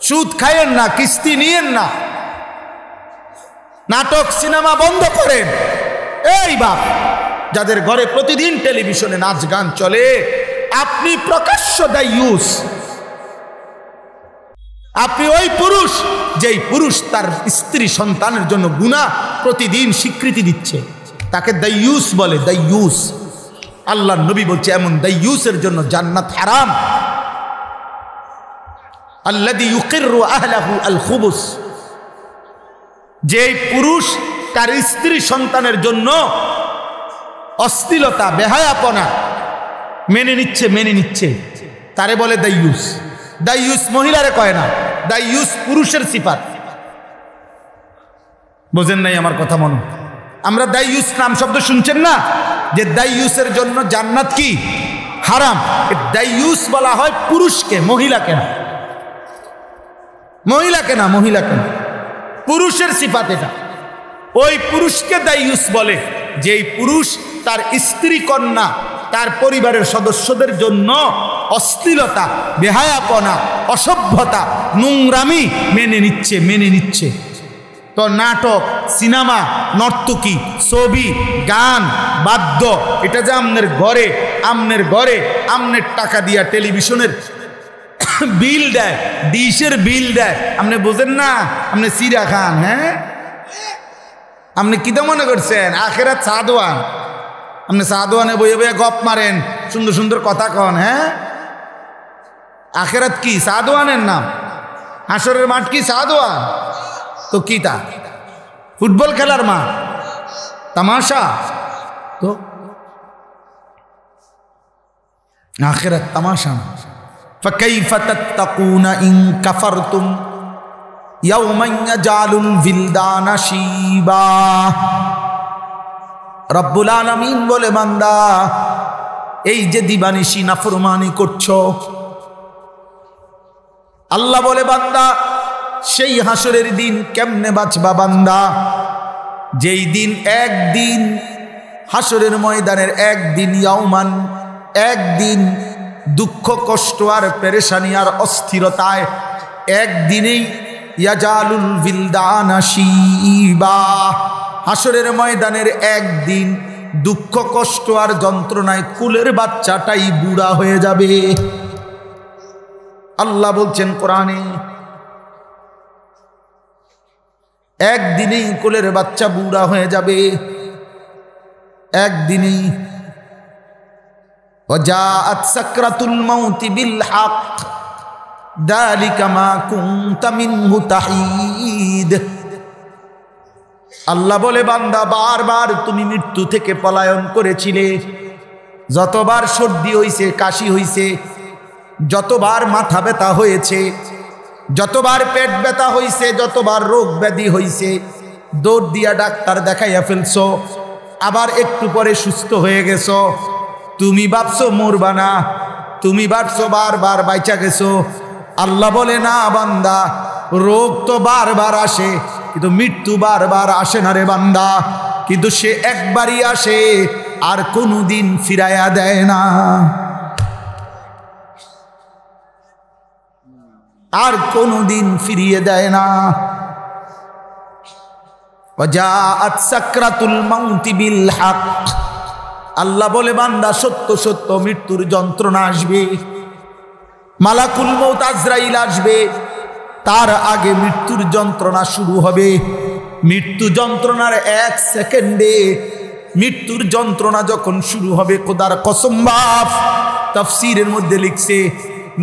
সুদ খায়েন না, কিস্তি নিয়েন না, নাটক সিনেমা বন্ধ করেন। এই বাপ যাদের ঘরে প্রতিদিন টেলিভিশনে নাচ গান চলে, আপনি প্রকাশ্য দায়ুস। আপনি ওই পুরুষ যেই পুরুষ তার স্ত্রী সন্তানের জন্য গুনাহ প্রতিদিন স্বীকৃতি দিচ্ছে, তাকে দায়ুস বলে, দায়ুস। আল্লাহর নবী বলছে এমন দায়ুসের জন্য জান্নাত হারাম। আল্লাযী ইউকিররু আহলাহু আল খুবুস, যেই পুরুষ তার স্ত্রী সন্তানের জন্য অশ্লীলতা, বেহায়াপনা মেনে নিচ্ছে, তারে বলে দায়ুস। দায়ুস মহিলারে কয় না, দায়ুস পুরুষের সিফাত। বোঝেন নাই আমার কথা? মনে আমরা দায়ুস নাম শব্দ শুনছেন না, যে দায়ুসের জন্য জান্নাত কি হারাম। দায়ুস বলা হয় পুরুষকে, মহিলাকে না, মহিলাকে না, মহিলাকে না, পুরুষের সিফাত এটা। ওই পুরুষকে দায়ুস বলে যেই পুরুষ তার স্ত্রী কন্যা, তার পরিবারের সদস্যদের জন্য অশ্লীলতা, বেহায়াপনা, অসভ্যতা, নোংরামি মেনে নিচ্ছে। তো নাটক, সিনেমা, নর্তকী, ছবি, গান, বাদ্য, এটা যে আমনের ঘরে আমনের টাকা দিয়া টেলিভিশনের বিল দেয়, ডিশের বিল দেয়, আপনি বোঝেন না? আপনি সিরা খান, হ্যাঁ? আপনি কিতা মনে করছেন আখেরাত সাদওয়ান? আপনি সাদওয়ানে বইয়ে বইয়ে গপ মারেন, সুন্দর সুন্দর কথা কন, হ্যাঁ? আখেরাত কি সাদওয়ানের নাম? হাসরের মাঠ কি সাদওয়ান? তো কি তা ফুটবল খেলার মাঠ, তামাশা? তো আখিরাত তামাশা। ফাকাইফা তাত্তাকুনা ইন কাফারতুম ইয়াওমান ইয়াজালুল বিলদানা শিবা। রব্বুল আলামিন বলে, বান্দা এই যে দিবানিশি নাফরমানি করছো, আল্লাহ বলে বান্দা সেই হাসরের দিন কেমনে বাঁচবা বান্দা, যেই দিন একদিন হাসরের ময়দানের একদিন, ইয়াওমান একদিন, দুঃখ কষ্ট আর পেরেশানি আর অস্থিরতায় একদিনেই ইয়াজালুল বিলদানা শিবা, হাসরের ময়দানের একদিন দুঃখ কষ্ট আর যন্ত্রণায় কুলের বাচ্চাটাই বুড়া হয়ে যাবে। আল্লাহ বলছেন কোরআনে, একদিনেই কোলের বাচ্চা বুড়া হয়ে যাবে, একদিনেই। ওয়াজাআত সাকরাতুল মাউতি বিল হক যালিকা মা কুনতা মিনহু তাহিদ। আল্লাহ বলে, বান্দা বারবার তুমি মৃত্যু থেকে পলায়ন করেছিলে, যতবার সর্দি হইছে, কাশি হইছে, যতবার মাথা ব্যথা হয়েছে, যতবার পেট ব্যথা হইছে, যতবার রোগ ব্যাধি হইছে, দৌড় দিয়া ডাক্তার দেখাইয়া ফেলছো, আবার একটু পরে সুস্থ হয়ে গেছো। তুমি ভাবছো মরবা না, তুমি ভাবছো বারবার বাইচা গেছো। আল্লাহ বলে, না বান্দা, রোগ তো বারবার আসে কিন্তু মৃত্যু বারবার আসে না রে বান্দা, কিন্তু সে একবারই আসে আর কোনোদিন ফিরাইয়া দেয় না, আর কোনোদিন ফিরিয়ে দেয় না। ওয়াজাআত সাকরাতুল মাউতি বিল হক। আল্লাহ বলে, বান্দা সত্য সত্য মৃত্যুর যন্ত্রণা আসবে, মালাকুল মউত আজরাইল আসবে, তার আগে মৃত্যুর যন্ত্রণা শুরু হবে। মৃত্যু যন্ত্রণার এক সেকেন্ডে মৃত্যুর যন্ত্রণা যখন শুরু হবে, খোদার কসম বাপ, তাফসীরের মধ্যে লিখছে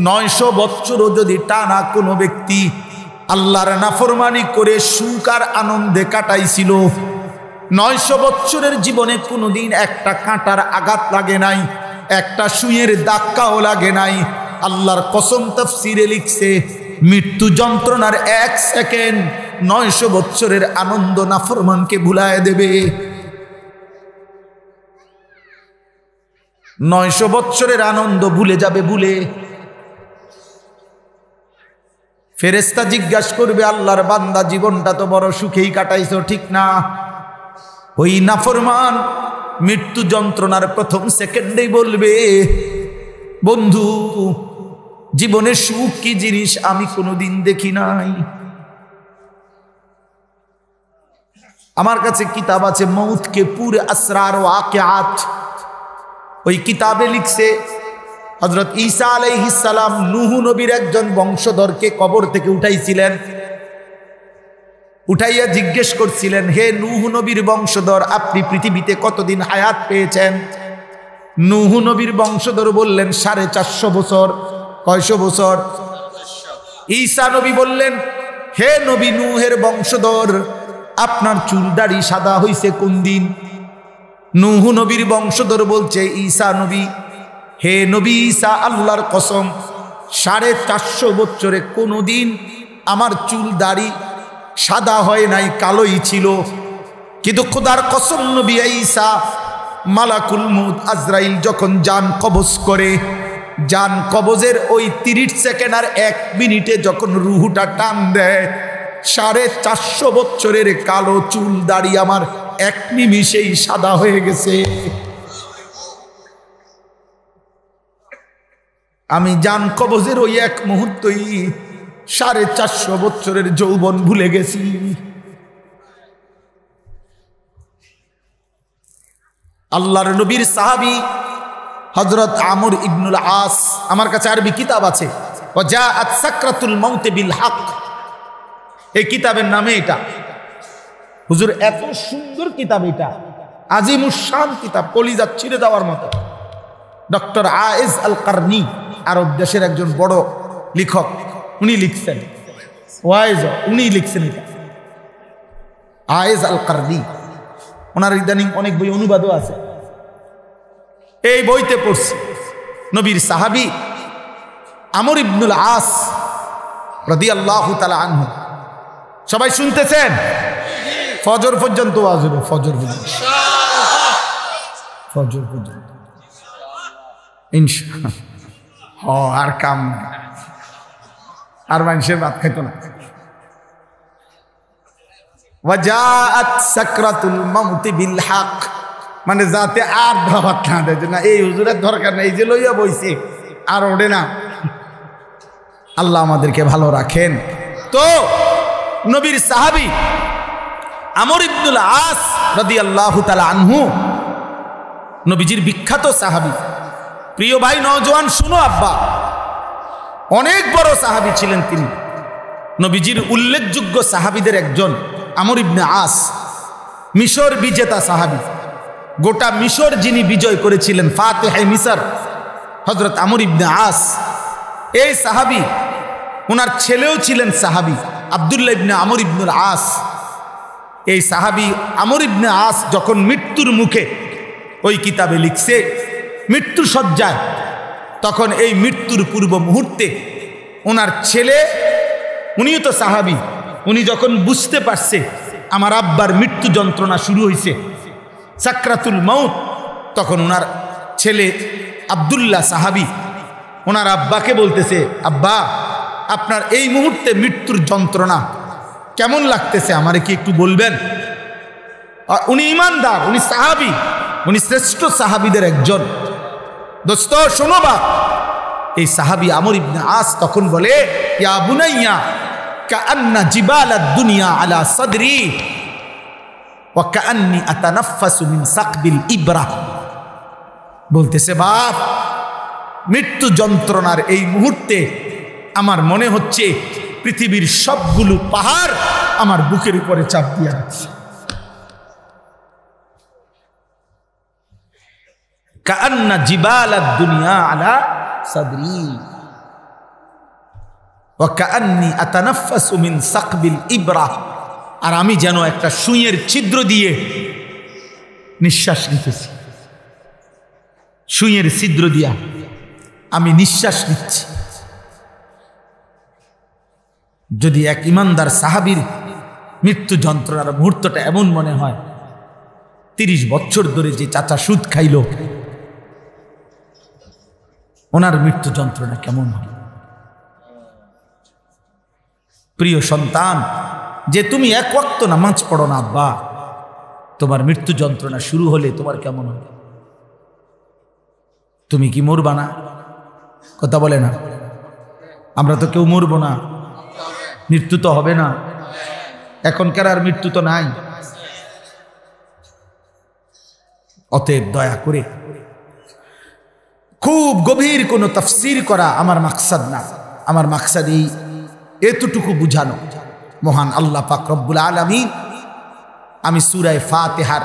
900 বছরও যদি টানা কোনো ব্যক্তি আল্লাহর নাফরমানি করে সুখ আর আনন্দে কাটাইছিল, 900 বছরের জীবনে কোনোদিন একটা কাঁটার আঘাত লাগে নাই, একটা সুইয়ের ধাক্কাও লাগে নাই। আল্লাহর কসম তাফসীরে লিখছে, মৃত্যু যন্ত্রণার এক সেকেন্ড 900 বছরের আনন্দ নাফরমানকে ভুলায় দেবে। 900 বছরের আনন্দ ভুলে যাবে, ভুলে। ফেরেশতা জিজ্ঞাসা করবে, আল্লাহর বান্দা জীবনটা তো বড় সুখেই কাটাইছো, ঠিক না? ওই নাফরমান মৃত্যু যন্ত্রণার প্রথম সেকেন্ডেই বলবে, বন্ধু জীবনের সুখ কি জিনিস আমি কোনোদিন দেখি নাই। আমার কাছে কিতাব আছে, মৌত কে পুরে আসরার ও ওয়াকিআত। ওই কিতাবে লিখছে, হযরত ঈসা আলাইহিস সালাম নূহ নবীর একজন বংশধরকে কবর থেকে উঠাইছিলেন। উঠাইয়া জিজ্ঞেস করছিলেন, হে নূহ নবীর বংশধর, আপনি পৃথিবীতে কতদিন হায়াত পেয়েছেন? নূহ নবীর বংশধর বললেন 450 বছর। কয়শো বছর? ঈসা নবী বললেন, হে নবী নূহের বংশধর, আপনার চুল দাড়ি সাদা হইছে কোন দিন? নূহ নবীর বংশধর বলছে, ঈসা নবী, হে নবী ঈসা, আল্লাহর কসম 450 বছরে কোনোদিন আমার চুল দাড়ি সাদা হয় নাই, কালোই ছিল। কিন্তু খোদার কসম নবী ঈসা, মালাকুল মউত আজরাইল যখন জান কবজ করে, জান কবজের ওই 30 সেকেন্ড আর 1 মিনিটে যখন রুহুটা টান দেয়, 450 বছরের কালো চুল দাড়ি আমার 1 নিমিষেই সাদা হয়ে গেছে। আমি জান কবজের ওই 1 মুহূর্তই 450 বছরের যৌবন ভুলে গেছি। আল্লাহর নবীর সাহাবী হযরত আমর ইবনুল আস, আমার কাছে আরবি কিতাব আছে, ওয়াজাআত সাকরাতুল মাউত বিল হক, এই কিতাবের নামে এটা। হুজুর এত সুন্দর কিতাব, এটা আজিমুস শান কিতাব, কলিজা ছিঁড়ে দেওয়ার মতো। ডক্টর আয়েজ আল কারনি, আরব দেশের একজন বড় লেখক, উনি লিখছেন, উনি লিখছেন এটা, আয়েজ আল কারনি। ওনার ইদানিং অনেক বই অনুবাদও আছে। এই বইতে পড়ছি নবীর সাহাবী আমর ইবনুল আস রাদিয়াল্লাহু তাআলা আনহু। সবাই শুনতেছেন? ফজর পর্যন্ত ওয়াজ হবে, ফজর পর্যন্ত, ফজর পর্যন্ত ইনশাআল্লাহ। আর কাম না, আর মানুষের ভাত খাইতো না। ওয়াজাআত সাকরাতুল মাউত বিল হক, মানে যাতে আর দাওয়াত না দেয় না, এই হুজুরের দরকার নেই, এই যে লইয়া বইছে আর ওঠে না। আল্লাহ আমাদেরকে ভালো রাখেন। তো নবীর সাহাবী আমর ইবনুল আস রাদিয়াল্লাহু তাআলা আনহু নবীজির বিখ্যাত সাহাবী। প্রিয় ভাই নওজোয়ান শুনো, আব্বা অনেক বড় সাহাবী ছিলেন তিনি। নবীজির উল্লেখযোগ্য সাহাবীদের একজন আমর ইবনে আস, মিশর বিজেতা সাহাবী। গোটা মিশর যিনি বিজয় করেছিলেন, ফাতিহে মিশর হযরত আমর ইবনে আস, এই সাহাবী, ওনার ছেলেও ছিলেন সাহাবী আব্দুল্লাহ ইবনে আমর ইবনুল আস। এই সাহাবী আমর ইবনে আস যখন মৃত্যুর মুখে, ওই কিতাবে লিখছে মৃত্যু শয্যায়, তখন এই মৃত্যুর পূর্ব মুহূর্তে ওনার ছেলে, উনিও তো সাহাবী, উনি যখন বুঝতে পারছে আমার আব্বার মৃত্যু যন্ত্রণা শুরু হয়েছে, সাকরাতুল মাউত, তখন ওনার ছেলে আব্দুল্লাহ সাহাবী ওনার আব্বাকে বলতেছে, আব্বা আপনার এই মুহূর্তে মৃত্যুর যন্ত্রণা কেমন লাগতেছে, আমারে কি একটু বলবেন? উনি ইমানদার, উনি সাহাবী, উনি শ্রেষ্ঠ সাহাবীদের একজন। দোস্ত শোনো বা, এই সাহাবী আমর ইবনে আস তখন বলে, ইয়া বুনাইয়া কাআন্না জিবালাদ দুনিয়া আলা সাদরি ওয়া কাআন্নি আতানাফাসু মিন সাকবিল ইবরা। বলতেছে, বাপ মৃত্যু যন্ত্রণার এই মুহূর্তে আমার মনে হচ্ছে পৃথিবীর সবগুলো পাহাড় আমার বুকের উপরে চাপ দিয়ে রাখছে। কাআন্না জিবালাদ দুনিয়া আলা সাদরি ওয়া কাআন্নি আতানাফাসু মিন সাকবিল ইবরা। আর আমি যেন একটা সুইয়ের ছিদ্র দিয়ে নিঃশ্বাস নিতেছি, সুইয়ের ছিদ্র দিয়া আমি নিঃশ্বাস নিচ্ছি। যদি এক ইমানদার সাহাবীর মৃত্যু যন্ত্রণার মুহূর্তটা এমন মনে হয়, 30 বছর ধরে যে চাচা সুদ খাইল, ওনার মৃত্যু যন্ত্রণা কেমন হবে? প্রিয় সন্তান, যে তুমি এক ওয়াক্ত নামাজ পড়ো না আব্বা, তোমার মৃত্যু যন্ত্রণা শুরু হলে তোমার কেমন হবে? তুমি কি মরবা না? কথা বলে না, আমরা তো কেউ মরবো না, মৃত্যু তো হবে না। এখনকার আর মৃত্যু তো নাই। অতএব দয়া করে খুব গভীর কোনো তাফসীর করা আমার মাকসাদ না, আমার মাকসাদ এই এতটুকু বুঝানো, মহান আল্লাহ পাক রব্বুল আলামিন, আমি সূরা ফাতিহার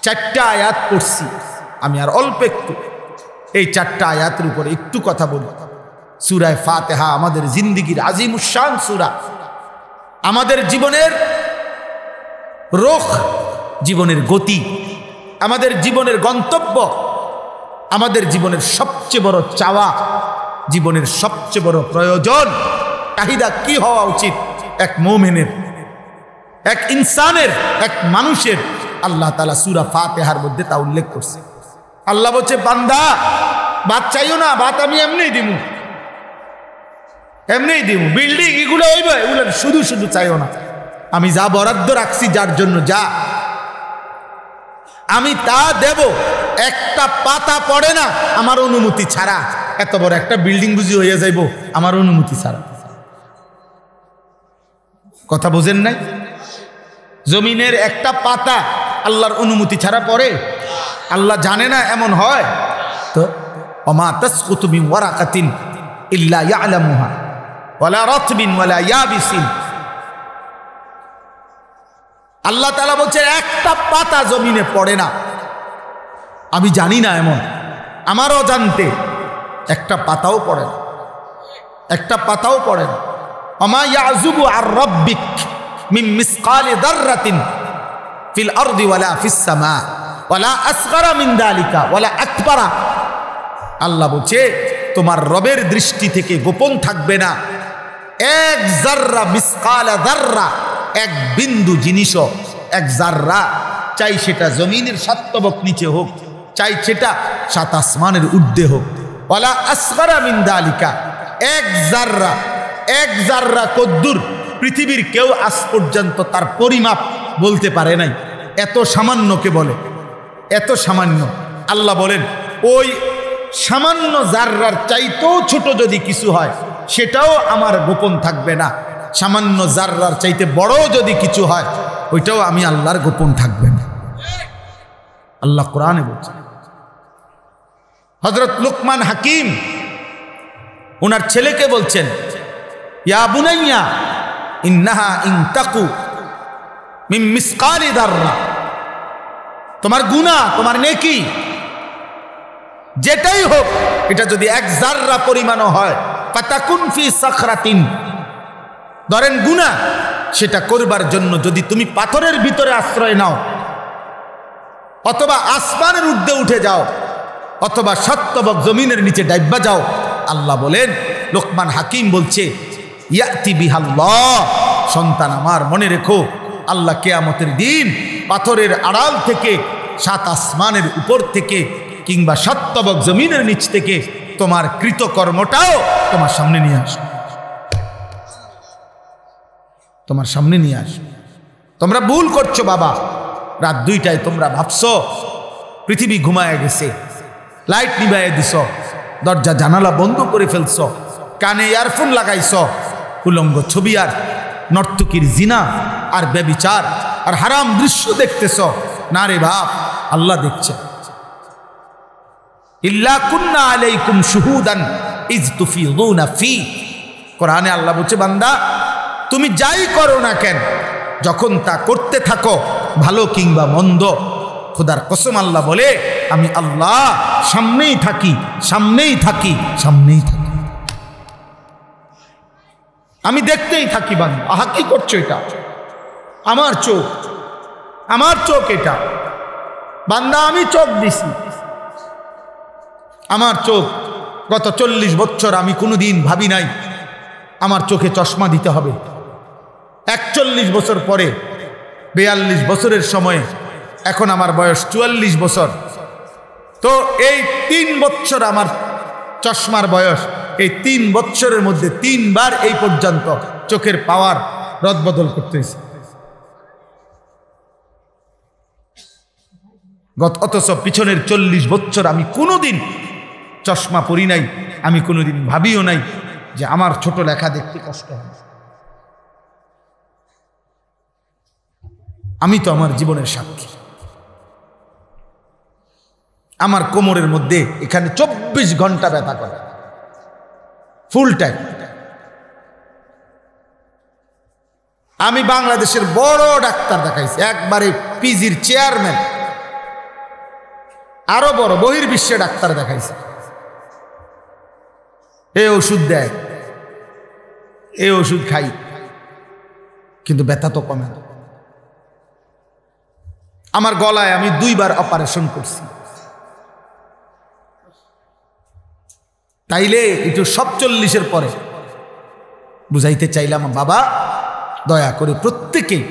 4টা আয়াত পড়ছি, আমি আর অল্প একটু এই 4টা আয়াতের উপরে একটু কথা বলি। সূরা ফাতিহা আমাদের জিন্দেগির আজিমুশ-শান সূরা, আমাদের জীবনের রুখ, জীবনের গতি, আমাদের জীবনের গন্তব্য, আমাদের জীবনের সবচেয়ে বড় চাওয়া, জীবনের সবচেয়ে বড় প্রয়োজন, চাহিদা কি হওয়া উচিত এক মুমিনের, এক ইনসানের, এক মানুষের, আল্লাহ তাআলা সূরা ফাতিহার মধ্যে তা উল্লেখ করছে। আল্লাহ বলছে, বান্দা ভাত চাইও না, ভাত আমি এমনিই দিমু, এমনিই দিমু, বিল্ডিং এগুলো হইবে, এগুলো শুধু শুধু চাইও না, আমি যা বরাদ্দ রাখছি যার জন্য, যা আমি তা দেব, একটা পাতা পড়ে না আমার অনুমতি ছাড়া। এত বড় একটা বিল্ডিং বুঝি হইয়া যাইব আমার অনুমতি ছাড়া। কথা বোঝেন নাই? জমিনের একটা পাতা আল্লাহর অনুমতি ছাড়া পড়ে? আল্লাহ জানে না এমন হয়? তো ওমা তাসকুতু মিন ওয়ারাকাতিন ইল্লা ইয়ালামুহা ওয়ালা রাতবিন ওয়ালা ইয়াবিসিন। আল্লাহ তাআলা বলছে, একটা পাতা জমিনে পড়ে না, আমি জানি না এমন, আমার অজান্তে একটা পাতাও পড়ে না, একটা পাতাও পড়ে না। ওমা ইয়াযুবু আর রাব্বিক মিন মিসকালি যাররাতিন ফিল আরদি ওয়ালা ফিস সামা ওয়ালা আসগারা মিন যালিকা ওয়ালা আকবারা। আল্লাহ বলছে তোমার রবের দৃষ্টি থেকে গোপন থাকবে না এক জাররা মিসকালা জাররা, এক বিন্দু জিনিসও, এক জাররা, চাই সেটা জমিনের 7 তবক নিচে হোক, চাই সেটা 7 আসমানের ঊর্ধ্বে হোক, ওয়ালা আসগারা মিন যালিকা, এক জাররা কদ্দুর পৃথিবীর কেউ আজ পর্যন্ত তার পরিমাপ বলতে পারে নাই। এত সামান্যকে বলে, এত সামান্য। আল্লাহ বলেন ওই সামান্য জাররার চাইতেও ছোট যদি কিছু হয় সেটাও আমার গোপন থাকবে না, সামান্য জাররার চাইতে বড় যদি কিছু হয় ওইটাও আমি আল্লাহর গোপন থাকবে না। আল্লাহ কোরআনে বলছেন। হযরত লুকমান হাকিম ওনার ছেলেকে বলছেন, ইয়া বুনাইয়া ইন্নাহা ইন তাকু মিন মিসকালি যাররা, তোমার গুনাহ, তোমার নেকি যেটাই হোক, এটা যদি 1 জাররা পরিমাণও হয়, ফাতাকুন ফি সাখরাতিন, ধরেন গুনাহ, সেটা করবার জন্য যদি তুমি পাথরের ভিতরে আশ্রয় নাও, অথবা আসমানের ঊর্ধ্বে উঠে যাও, অথবা 7 তবক জমিনের নিচে ডাইব্বা যাও, আল্লাহ বলেন, লোকমান হাকিম বলছে, ইয়াতি বিহাল্লাহ, সন্তান আমার মনে রেখো, আল্লাহ কিয়ামতের দিন পাথরের আড়াল থেকে, 7 আসমানের উপর থেকে, কিংবা 7 তবক জমিনের নিচ থেকে তোমার কৃতকর্মটাও তোমার সামনে নিয়ে আসবে, তোমার সামনে নিয়ে আসবে। তোমরা ভুল করছো বাবা, রাত 2টায় তোমরা ভাবছো পৃথিবী ঘুমায় গেছে, লাইট নিভাইয়ে দিছ, দরজা জানালা বন্ধ করে ফেলছ, কানে ইয়ারফোন লাগাইছ, উলঙ্গ ছবি আর নর্তকীর জিনা আর ব্যভিচার আর হারাম দৃশ্য দেখতেছ। না রে বাপ, আল্লাহ দেখছে। ইল্লা কুন্না আলাইকুম শুহুদান ইজ তুফিদুনা ফি, কোরআনে আল্লাহ বলছে, বান্দা তুমি যাই করো না কেন, যখন তা করতে থাকো, ভালো কিংবা মন্দ, খোদার কসম আল্লাহ বলে, আমি আল্লাহ সামনেই থাকি, সামনেই থাকি, সামনেই থাকি, আমি দেখতেই থাকি। বান্দা আহা কি করছো, এটা আমার চোখ, আমার চোখ, এটা বান্দা আমি চোখ দিছি, আমার চোখ। গত 40 বছর আমি কোনোদিন ভাবি নাই আমার চোখে চশমা দিতে হবে। 41 বছর পরে 42 বছরের সময়ে, এখন আমার বয়স 44 বছর, তো এই 3 বছর আমার চশমার বয়স, এই 3 বছরের মধ্যে 3 বার এই পর্যন্ত চোখের পাওয়ার রদবদল করতে হয়েছে। অথচ পিছনের 40 বছর আমি কোনোদিন চশমা পরি নাই, আমি কোনোদিন ভাবিও নাই যে আমার ছোট লেখা দেখতে কষ্ট হয়। আমি তো আমার জীবনের সাক্ষী। আমার কোমরের মধ্যে এখানে 24 ঘন্টা ব্যথা করে, ফুল টাইম। আমি বাংলাদেশের বড় ডাক্তার দেখাইছি, একবারে পিজির চেয়ারম্যান, আরো বড় বহির্বিশ্বে ডাক্তার দেখাইছে। এই ওষুধ দেয়, এই ওষুধ খাই, কিন্তু ব্যথা তো কমে না। আমার গলায় আমি 2 বার অপারেশন করছি। তাইলে একটু সব 40-এর পরে বুঝাইতে চাইলাম, বাবা দয়া করে প্রত্যেকেই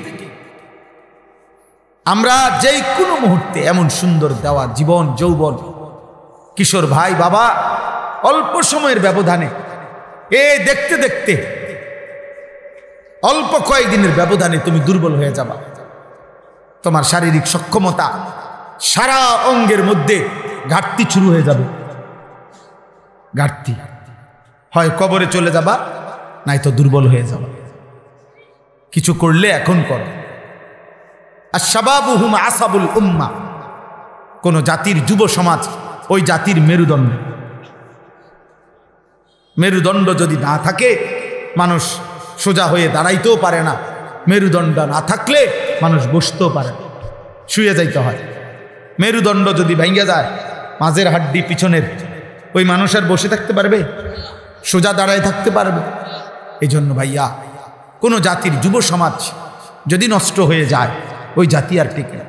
আমরা যেই কোনো মুহূর্তে এমন সুন্দর দেওয়া জীবন, যৌবন, কিশোর ভাই বাবা, অল্প সময়ের ব্যবধানে, দেখতে দেখতে অল্প কয়েকদিনের ব্যবধানে তুমি দুর্বল হয়ে যাবা। তোমার শারীরিক সক্ষমতা, সারা অঙ্গের মধ্যে ঘাটতি শুরু হয়ে যাবে। ঘাটতি, হয় কবরে চলে যাবা, নাই তো দুর্বল হয়ে যাবা। কিছু করলে এখন করো। আশ-শাবাবুহুম আসাবুল উম্মাহ, কোন জাতির যুব সমাজ ওই জাতির মেরুদণ্ড। মেরুদণ্ড যদি না থাকে মানুষ সোজা হয়ে দাঁড়াইতেও পারে না, মেরুদণ্ড না থাকলে মানুষ বসতেও পারে না, শুয়ে যাইতে হয়। মেরুদণ্ড যদি ভেঙে যায়, মাঝের হাড্ডি পিছনের, ওই মানুষ আর বসে থাকতে পারবে? সোজা দাঁড়ায় থাকতে পারবে? এই জন্য ভাইয়া, কোনো জাতির যুব সমাজ যদি নষ্ট হয়ে যায়, ওই জাতি আর টিকে না।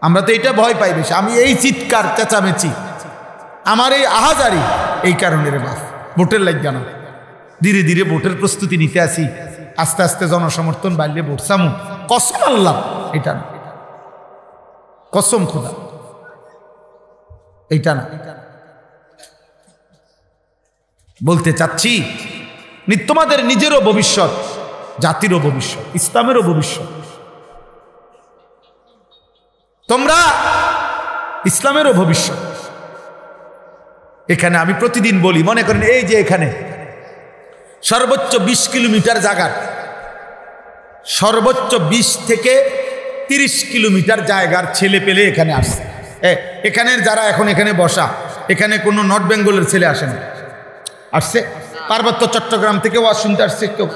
আমরা তো এটা ভয় পাই বেশি। আমি এই চিৎকার চেঁচামেচি আমার এই আহাজারি এই কারণে রে বাপ, ভোটের লাগবে না। ধীরে ধীরে ভোটের প্রস্তুতি নিতে আসি, আস্তে আস্তে জনসমর্থন বাড়লে ভোট সামু। কসম আল্লাহ, এটা না, কসম খোদা, এইটা না। বলতে চাচ্ছি তোমাদের নিজেরও ভবিষ্যৎ, জাতিরও ভবিষ্যৎ, ইসলামেরও ভবিষ্যৎ। তোমরা ইসলামেরও ভবিষ্যৎ। এখানে আমি প্রতিদিন বলি, মনে করেন এই যে এখানে সর্বোচ্চ 20 কিলোমিটার জায়গা, সর্বোচ্চ 20 থেকে 30 কিলোমিটার জায়গার ছেলে পেলে এখানে আসছে। এখানের যারা এখন এখানে বসা, এখানে কোনো নর্থ বেঙ্গলের ছেলে আসে না, আসছে পার্বত্য চট্টগ্রাম থেকে ওয়াজ শুনতে আসছে কেউ,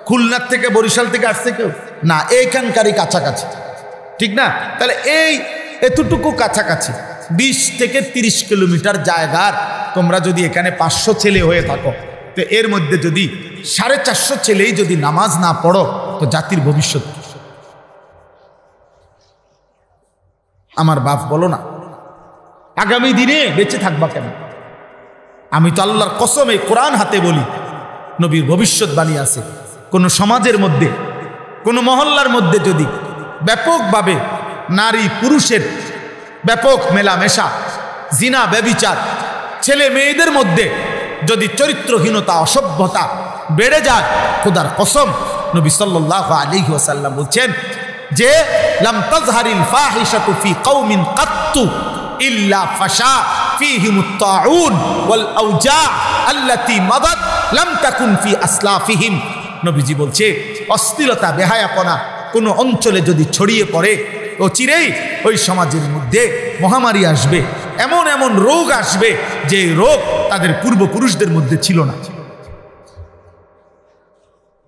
খুলনার থেকে বরিশাল থেকে আসছে কেউ না, এইখানকারই কাছাকাছি, ঠিক না? তাহলে এই এতটুকু কাছাকাছি 20 থেকে 30 কিলোমিটার জায়গার তোমরা যদি এখানে 500 ছেলে হয়ে থাকো, তো এর মধ্যে যদি 450 ছেলেই যদি নামাজ না পড়ো, তো জাতির ভবিষ্যৎ। আমার বাপ বলো না, আগামী দিনে বেঁচে থাকবা কেন? আমি তো আল্লাহর কসম এই কোরআন হাতে বলি, নবীর ভবিষ্যৎবাণী আছে। কোন সমাজের মধ্যে, কোন মহল্লার মধ্যে যদি ব্যাপকভাবে নারী পুরুষের ব্যাপক মেলামেশা, জিনা ব্যভিচার, ছেলে মেয়েদের মধ্যে যদি চরিত্রহীনতা, অসভ্যতা বেড়ে যায়, খোদার কসম নবী সাল্লাল্লাহু আলাইহি ওয়াসাল্লাম বলছেন যে লাম তাজহারিল ফাহিশাতু ফি কওমিন কাত্তু ইল্লা ফাশা ফীহিমুত তাউন ওয়াল আওজা আল্লাতী মাদাত লাম তাকুন ফি আসলাফিহিম। নবীজি বলছে অশ্লীলতা, বেহায়াপনা কোনো অঞ্চলে যদি ছড়িয়ে পড়ে, তো চিরেই ওই সমাজের মধ্যে মহামারী আসবে, এমন এমন রোগ আসবে যে রোগ তাদের পূর্বপুরুষদের মধ্যে ছিল না,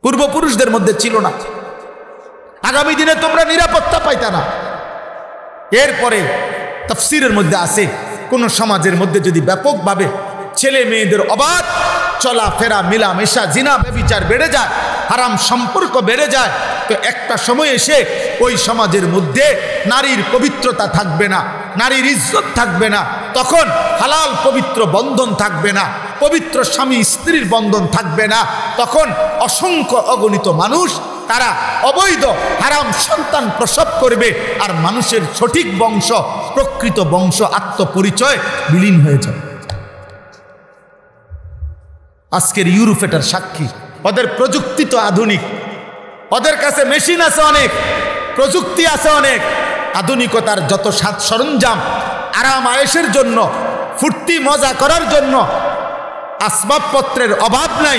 পূর্বপুরুষদের মধ্যে ছিল না। আগামী দিনে তোমরা নিরাপত্তা পাইতা না। এরপরে তাফসীরের মধ্যে আছে, কোন সমাজের মধ্যে যদি ব্যাপকভাবে ছেলে মেয়েদের অবাধ চলাফেরা, মেলামেশা, জিনা ব্যভিচার বেড়ে যায়, হারাম সম্পর্ক বেড়ে যায়, তো একটা সময় এসে ওই সমাজের মধ্যে নারীর পবিত্রতা থাকবে না, নারীর ইজ্জত থাকবে না, তখন হালাল পবিত্র বন্ধন থাকবে না, পবিত্র স্বামী স্ত্রীর বন্ধন থাকবে না, তখন অসংখ্য অগণিত মানুষ তারা অবৈধ হারাম সন্তান প্রসব করবে, আর মানুষের সঠিক বংশ, প্রকৃত বংশ, আত্মপরিচয় বিলীন হয়ে যাবে। আজকের ইউরোপ এটার সাক্ষী। ওদের প্রযুক্তি তো আধুনিক, ওদের কাছে মেশিন আছে অনেক, প্রযুক্তি আছে অনেক, আধুনিকতার যত সাজ সরঞ্জাম, আরাম আয়েশের জন্য, ফুর্তি মজা করার জন্য আসবাবপত্রের অভাব নাই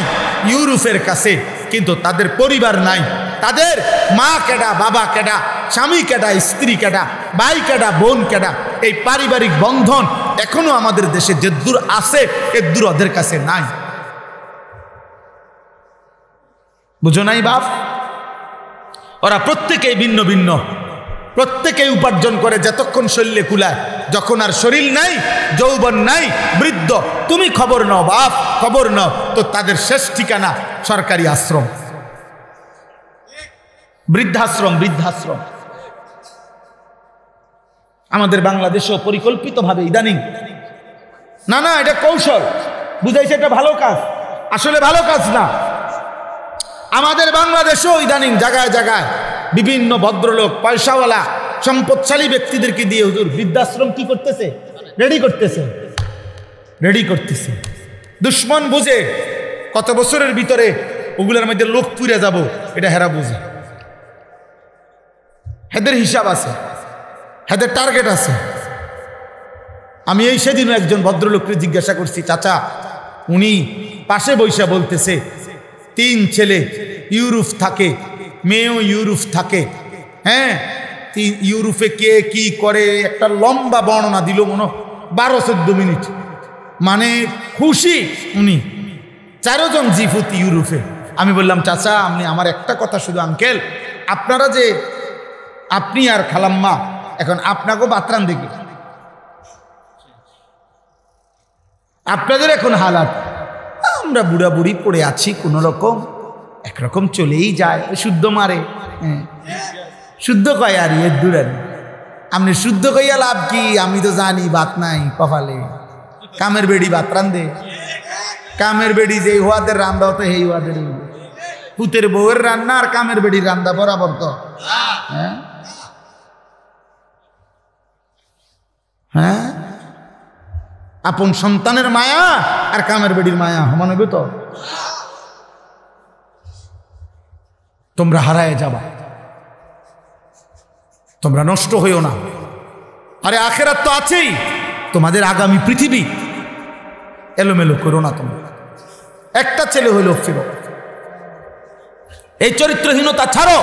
ইউরোপের কাছে, কিন্তু তাদের পরিবার নাই। তাদের মা কেডা, বাবা কেডা, স্বামী কেডা, স্ত্রী কেডা, ভাই কেডা, বোন কেডা, এই পারিবারিক বন্ধন এখনো আমাদের দেশে যেদূর আছে এদূর ওদের কাছে নাই। বুঝো নাই বাপ? ওরা প্রত্যেকেই ভিন্ন ভিন্ন, প্রত্যেকেই উপার্জন করে যতক্ষণ শরীরে কুলায়, যখন আর শরীর নাই, যৌবন নাই, বৃদ্ধ, তুমি খবর নাও বাপ, খবর নাও, তো তাদের শেষ ঠিকানা সরকারি আশ্রম, বৃদ্ধাশ্রম, বৃদ্ধাশ্রম। আমাদের বাংলাদেশেও পরিকল্পিতভাবে ইদানিং, না না এটা কৌশল, বুঝাইছে এটা ভালো কাজ, আসলে ভালো কাজ না। আমাদের বাংলাদেশেও ইদানিং জায়গায় জায়গায় বিভিন্ন ভদ্রলোক, পয়সাওয়ালা, সম্পদশালী ব্যক্তিদেরকে দিয়ে হুজুর বৃদ্ধাশ্রম কি করতেছে, রেডি করতেছে। দুশ্মন বুঝে কত বছরের ভিতরে ওগুলোর মধ্যে লোক পুড়ে যাব, এটা হেরা বুঝে, হেদের হিসাব আছে, হেদের টার্গেট আছে। আমি এই সেদিনও একজন ভদ্রলোককে জিজ্ঞাসা করছি, চাচা, উনি পাশে বৈশা বলতেছে 3 ছেলে ইউরোপ থাকে, মেয়েও ইউরোপ থাকে, হ্যাঁ, ইউরোপে কে কি করে একটা লম্বা বর্ণনা দিল, মনে 12-14 মিনিট, মানে খুশি উনি, 4 জন জিফুতি ইউরোপে। আমি বললাম, চাচা আপনি আমার একটা কথা শুধু, আঙ্কেল আপনারা যে, আপনি আর খালাম্মা এখন আপনাকেও বাতরান দেখি, আপনাদের এখন হালাত, আমরা বুড়া বুড়ি পড়ে আছি, কোনো রকম একরকম চলেই যায়, শুদ্ধ মারে, শুদ্ধ কয় আর এর দূর, আপনি শুদ্ধ কইয়া লাভ কি? আমি তো জানি বাত নাই কপালে, কামের বেড়ি ভাত রান্ধে, কামের বেড়ি যে হুয়াদের রান্দা হতো সেই হুয়াদের পুতের বউয়ের রান্না আর কামের বেড়ির রান্দা বরাবর তো। হ্যাঁ হ্যাঁ, আপন সন্তানের মায়া আর কামের বেড়ির মায়া সমান হবে তো? তোমরা হারায় যাবা, তোমরা নষ্ট হইও না। আরে আখেরাত তো আছেই, তোমাদের আগামী পৃথিবী এলোমেলো করো না। তোমরা একটা ছেলে হইল ফিরো, এই চরিত্রহীনতা ছাড়ো,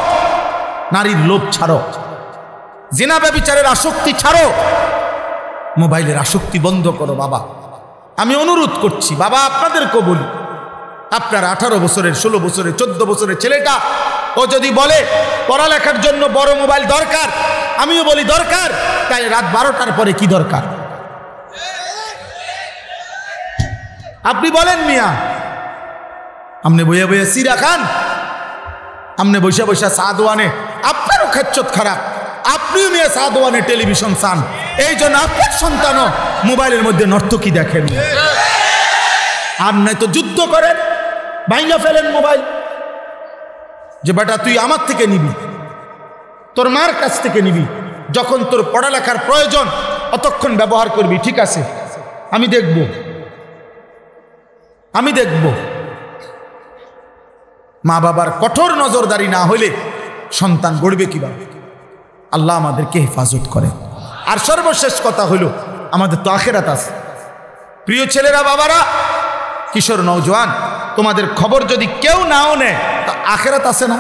নারীর লোভ ছাড়ো, জিনা ব্যভিচারের আসক্তি ছাড়ো, মোবাইলের আসক্তি বন্ধ করো। বাবা আমি অনুরোধ করছি, বাবা আপনাদেরকেও বলি, আপনার 18 বছরের 16 বছরের 14 বছরের ছেলেটা ও যদি বলে পড়ালেখার জন্য বড় মোবাইল দরকার, আমিও বলি দরকার, তাই রাত 12টার পরে কি দরকার? আপনি বলেন মিয়া, আপনি বইয়া বইয়া সিরা খান, আপনি বৈশা বৈশা সাদওয়ানে, আপনারও খেচ্চত খারাপ, আপনিও মিয়া সাদওয়ানে টেলিভিশন চান, এই জন্য আপনার সন্তানও মোবাইলের মধ্যে নর্তকী দেখেন। আর নাই তো যুদ্ধ করেন, ভাঙা ফেলেন মোবাইল, যে বেটা তুই আমার থেকে নিবি, তোর মার কাছ থেকে নিবি, যখন তোর পড়ালেখার প্রয়োজন অতক্ষণ ব্যবহার করবি, ঠিক আছে আমি দেখব, আমি দেখব। মা বাবার কঠোর নজরদারি না হইলে সন্তান গড়বে কিভাবে? আল্লাহ আমাদেরকে হেফাজত করে। আর সর্বশেষ কথা হইল, আমাদের তো আখেরাত আছে। প্রিয় ছেলেরা, বাবারা, কিশোর নওজোয়ান, তোমাদের খবর যদি কেউ নাও নেয় তা আখেরাত আছে না?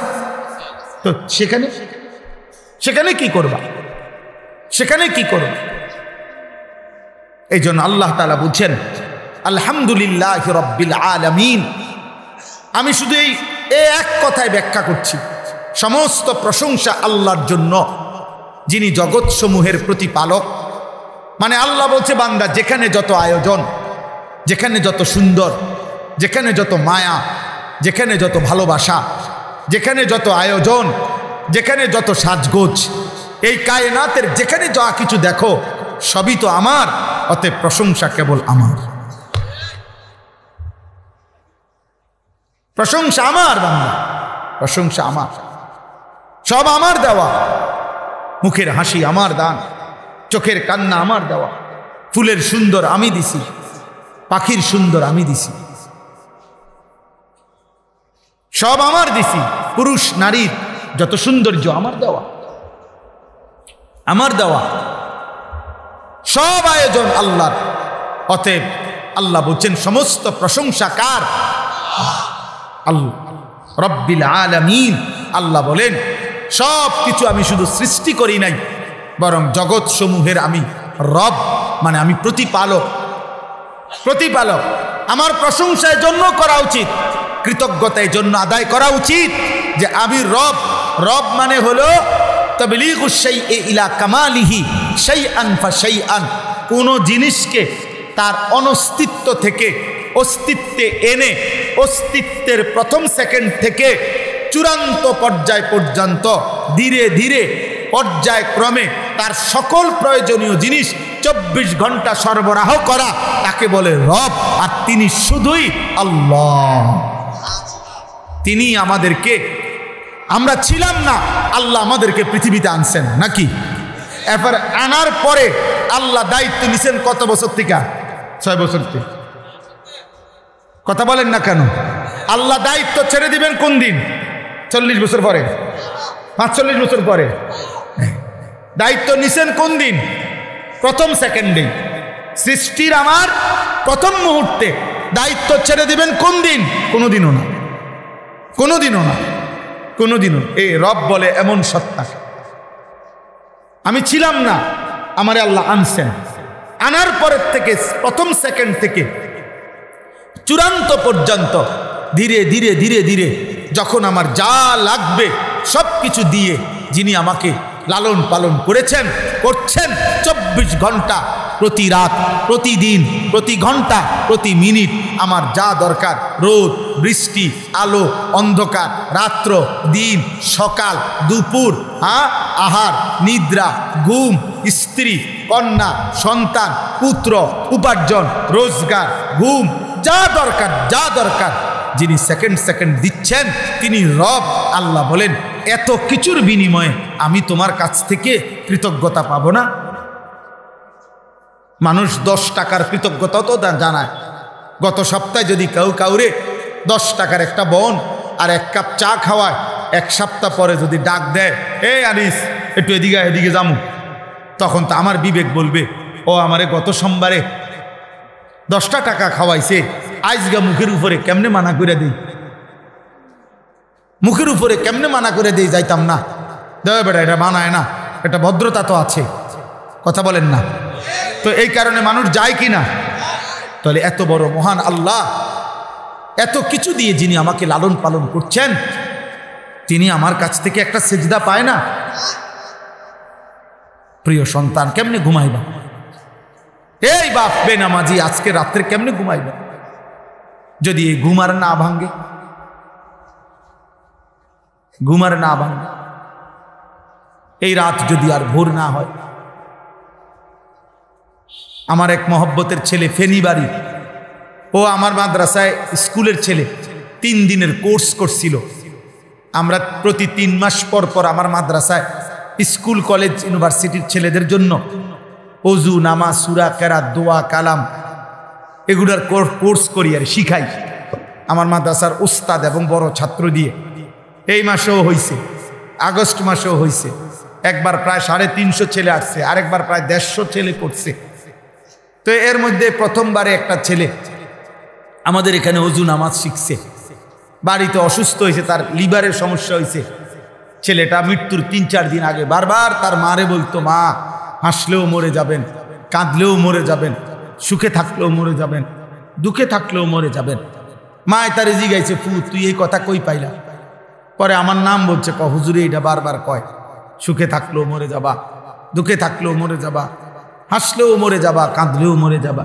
তো সেখানে সেখানে কি করবা? সেখানে কি করবা? এই জন্য আল্লাহ তাআলা বুঝছেন, আলহামদুলিল্লাহ রাব্বিল আলামিন। আমি শুধু এই এক কথায় ব্যাখ্যা করছি, সমস্ত প্রশংসা আল্লাহর জন্য, যিনি জগৎ সমূহের প্রতিপালক। মানে আল্লাহ বলছে, বান্দা যেখানে যত আয়োজন, যেখানে যত সুন্দর, যেখানে যত মায়া, যেখানে যত ভালোবাসা, যেখানে যত আয়োজন, যেখানে যত সাজগোজ, এই কায়নাতের যেখানে যা কিছু দেখো সবই তো আমার, অতএব প্রশংসা কেবল আমার। প্রশংসা আমার বান্দা, প্রশংসা আমার, সব আমার দেওয়া। মুখের হাসি আমার দান, চোখের কান্না আমার দেওয়া, ফুলের সুন্দর আমি দিছি, পাখির সুন্দর আমি দিছি, সব আমার দিছি। পুরুষ নারীর যত সৌন্দর্য আমার দেওয়া, আমার দেওয়া, সব আয়োজন আল্লাহর। অতএব আল্লাহ বলছেন সমস্ত প্রশংসা কার? আল্লাহ রব্বিল আলামিন। আল্লাহ বলেন সব কিছু আমি শুধু সৃষ্টি করি নাই, বরং জগৎ সমূহের আমি রব, মানে আমি প্রতিপালক। প্রতিপালক আমার প্রশংসার জন্য করা উচিত, কৃতজ্ঞতার জন্য আদায় করা উচিত যে আমি রব। রব মানে হলো তাবলীগুশ শাইই ইলা কামালিহি শাইআন ফাশাইআন, কোনো জিনিসকে তার অনস্তিত্ব থেকে অস্তিত্বে এনে অস্তিত্বের প্রথম সেকেন্ড থেকে চূড়ান্ত পর্যায় পর্যন্ত ধীরে ধীরে পর্যায়ক্রমে তার সকল প্রয়োজনীয় জিনিস 24 ঘন্টা সরবরাহ করা, তাকে বলে রব। আর তিনি শুধুই আল্লাহ। তিনি আমাদেরকে, আমরা ছিলাম না, আল্লাহ আমাদেরকে পৃথিবীতে আনছেন নাকি? এরপর আনার পরে আল্লাহ দায়িত্ব নিছেন কত বছর থেকে? 6 বছর থেকে। কথা বলেন না কেন? আল্লাহ দায়িত্ব ছেড়ে দিবেন কোন দিন? 40 বছর পরে, 45 বছর পরে। দায়িত্ব নিছেন কোন দিন? প্রথম সেকেন্ডে, সৃষ্টির আমার প্রথম মুহূর্তে। দায়িত্ব ছেড়ে দিবেন কোন দিন? কোনোদিনও না, কোনোদিনও না, কোনোদিনও। এই রব বলে এমন সত্তা, আমি ছিলাম না, আমারে আল্লাহ আনছেন। আনার পরের থেকে প্রথম সেকেন্ড থেকে চূড়ান্ত পর্যন্ত ধীরে ধীরে ধীরে ধীরে যখন আমার যা লাগবে সব কিছু দিয়ে যিনি আমাকে লালন পালন করেছেন, করছেন 24 ঘন্টা প্রতি রাত, প্রতিদিন, প্রতি ঘন্টা, প্রতি মিনিট আমার যা দরকার, রোদ, বৃষ্টি, আলো, অন্ধকার, রাত্র, দিন, সকাল, দুপুর, আহার, নিদ্রা, ঘুম, স্ত্রী, কন্যা, সন্তান, পুত্র, উপার্জন, রোজগার, ঘুম, যা দরকার যিনি সেকেন্ড সেকেন্ড দিচ্ছেন তিনি রব। আল্লাহ বলেন এত কিছুর বিনিময়ে আমি তোমার কাছ থেকে কৃতজ্ঞতা পাবো না? মানুষ 10 টাকার কৃতজ্ঞতা তো জানায়। গত সপ্তাহে যদি কাউরে 10 টাকার একটা বন আর 1 কাপ চা খাওয়ায়, 1 সপ্তাহ পরে যদি ডাক দেয়, এই আনিস একটু এদিকে যামু, তখন তো আমার বিবেক বলবে ও আমারে গত সোমবারে 10টা টাকা খাওয়াইছে, আজগা মুখের উপরে কেমনে মানা করে দেই, মুখের উপরে কেমনে মানা করে দেই, যাইতাম না। দেয় বেটা, এটা মানায় না, এটা ভদ্রতা তো আছে, কথা বলেন না? তো এই কারণে মানুষ যায় কি না? তাহলে এত বড় মহান আল্লাহ, এত কিছু দিয়ে যিনি আমাকে লালন পালন করছেন, তিনি আমার কাছ থেকে একটা সেজদা পায় না? প্রিয় সন্তান, কেমনে ঘুমাইবা? এই বাপ বেনামাজি আজকে রাত্রে কেমনে ঘুমাইবা যদি এই ঘুমার না ভাঙ্গে? ঘুমার না ভাঙ্গে, এই রাত যদি আর ভোর না হয়। আমার এক মহব্বতের ছেলে ফেনীবাড়ি, ও আমার মাদ্রাসায় স্কুলের ছেলে, 3 দিনের কোর্স করছিল। আমরা প্রতি 3 মাস পর পর আমার মাদ্রাসায় স্কুল, কলেজ, ইউনিভার্সিটির ছেলেদের জন্য অজু, নামাজ, সূরা, কেরাত, দোয়া, কালাম এগুলার কোর্স করি আর শিখাই আমার মাদ্রাসার উস্তাদ এবং বড় ছাত্র দিয়ে। এই মাসেও হয়েছে, আগস্ট মাসেও হয়েছে। একবার প্রায় 350 ছেলে আসছে, আরেকবার প্রায় 150 ছেলে পড়ছে। তো এর মধ্যে প্রথমবারে একটা ছেলে আমাদের এখানে অজু নামাজ শিখছে, বাড়িতে অসুস্থ হয়েছে, তার লিভারের সমস্যা হয়েছে। ছেলেটা মৃত্যুর 3-4 দিন আগে বারবার তার মারে বলতো, মা হাসলেও মরে যাবেন, কাঁদলেও মরে যাবেন, সুখে থাকলেও মরে যাবেন, দুঃখে থাকলেও মরে যাবেন। মায় তারে জিগাইছে, ফু তুই এই কথা কই পাইলা? পরে আমার নাম বলছে, হুজুরে এটা বারবার কয়, সুখে থাকলেও মরে যাবা, দুঃখে থাকলেও মরে যাবা, হাসলেও মরে যাবা, কাঁদলেও মরে যাবা।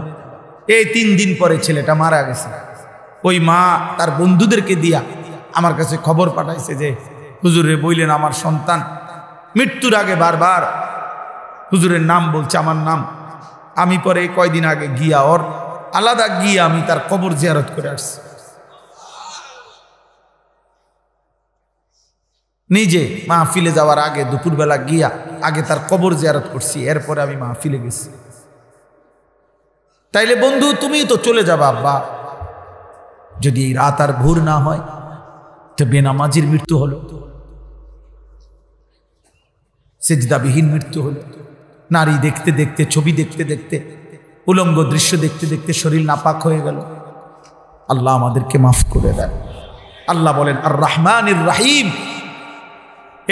এই 3 দিন পরে ছেলেটা মারা গেছে। ওই মা তার বন্ধুদেরকে দিয়া আমার কাছে খবর পাঠাইছে যে হুজুরে বললেন আমার সন্তান মৃত্যুর আগে বারবার হুজুরের নাম বলছে, আমার নাম। আমি পরে কয়দিন আগে গিয়া ওর আলাদা গিয়ে আমি তার কবর জিয়ারত করে আসছি। নিজে মাহফিলে যাওয়ার আগে দুপুরবেলা গিয়া আগে তার কবর জিয়ারত করছি, এরপরে আমি মাহফিলে গেছি। তাইলে বন্ধু তুমি তো চলে যাবা আব্বা, যদি এই রাত আর ভোর না হয় তো বেনামাজির মৃত্যু হলো, সেজদাবিহীন মৃত্যু হলো। নারী দেখতে দেখতে, ছবি দেখতে দেখতে, উলঙ্গ দৃশ্য দেখতে দেখতে শরীর নাপাক হয়ে গেল। আল্লাহ আমাদেরকে মাফ করে দেন। আল্লাহ বলেন আর রহমানির রহিম,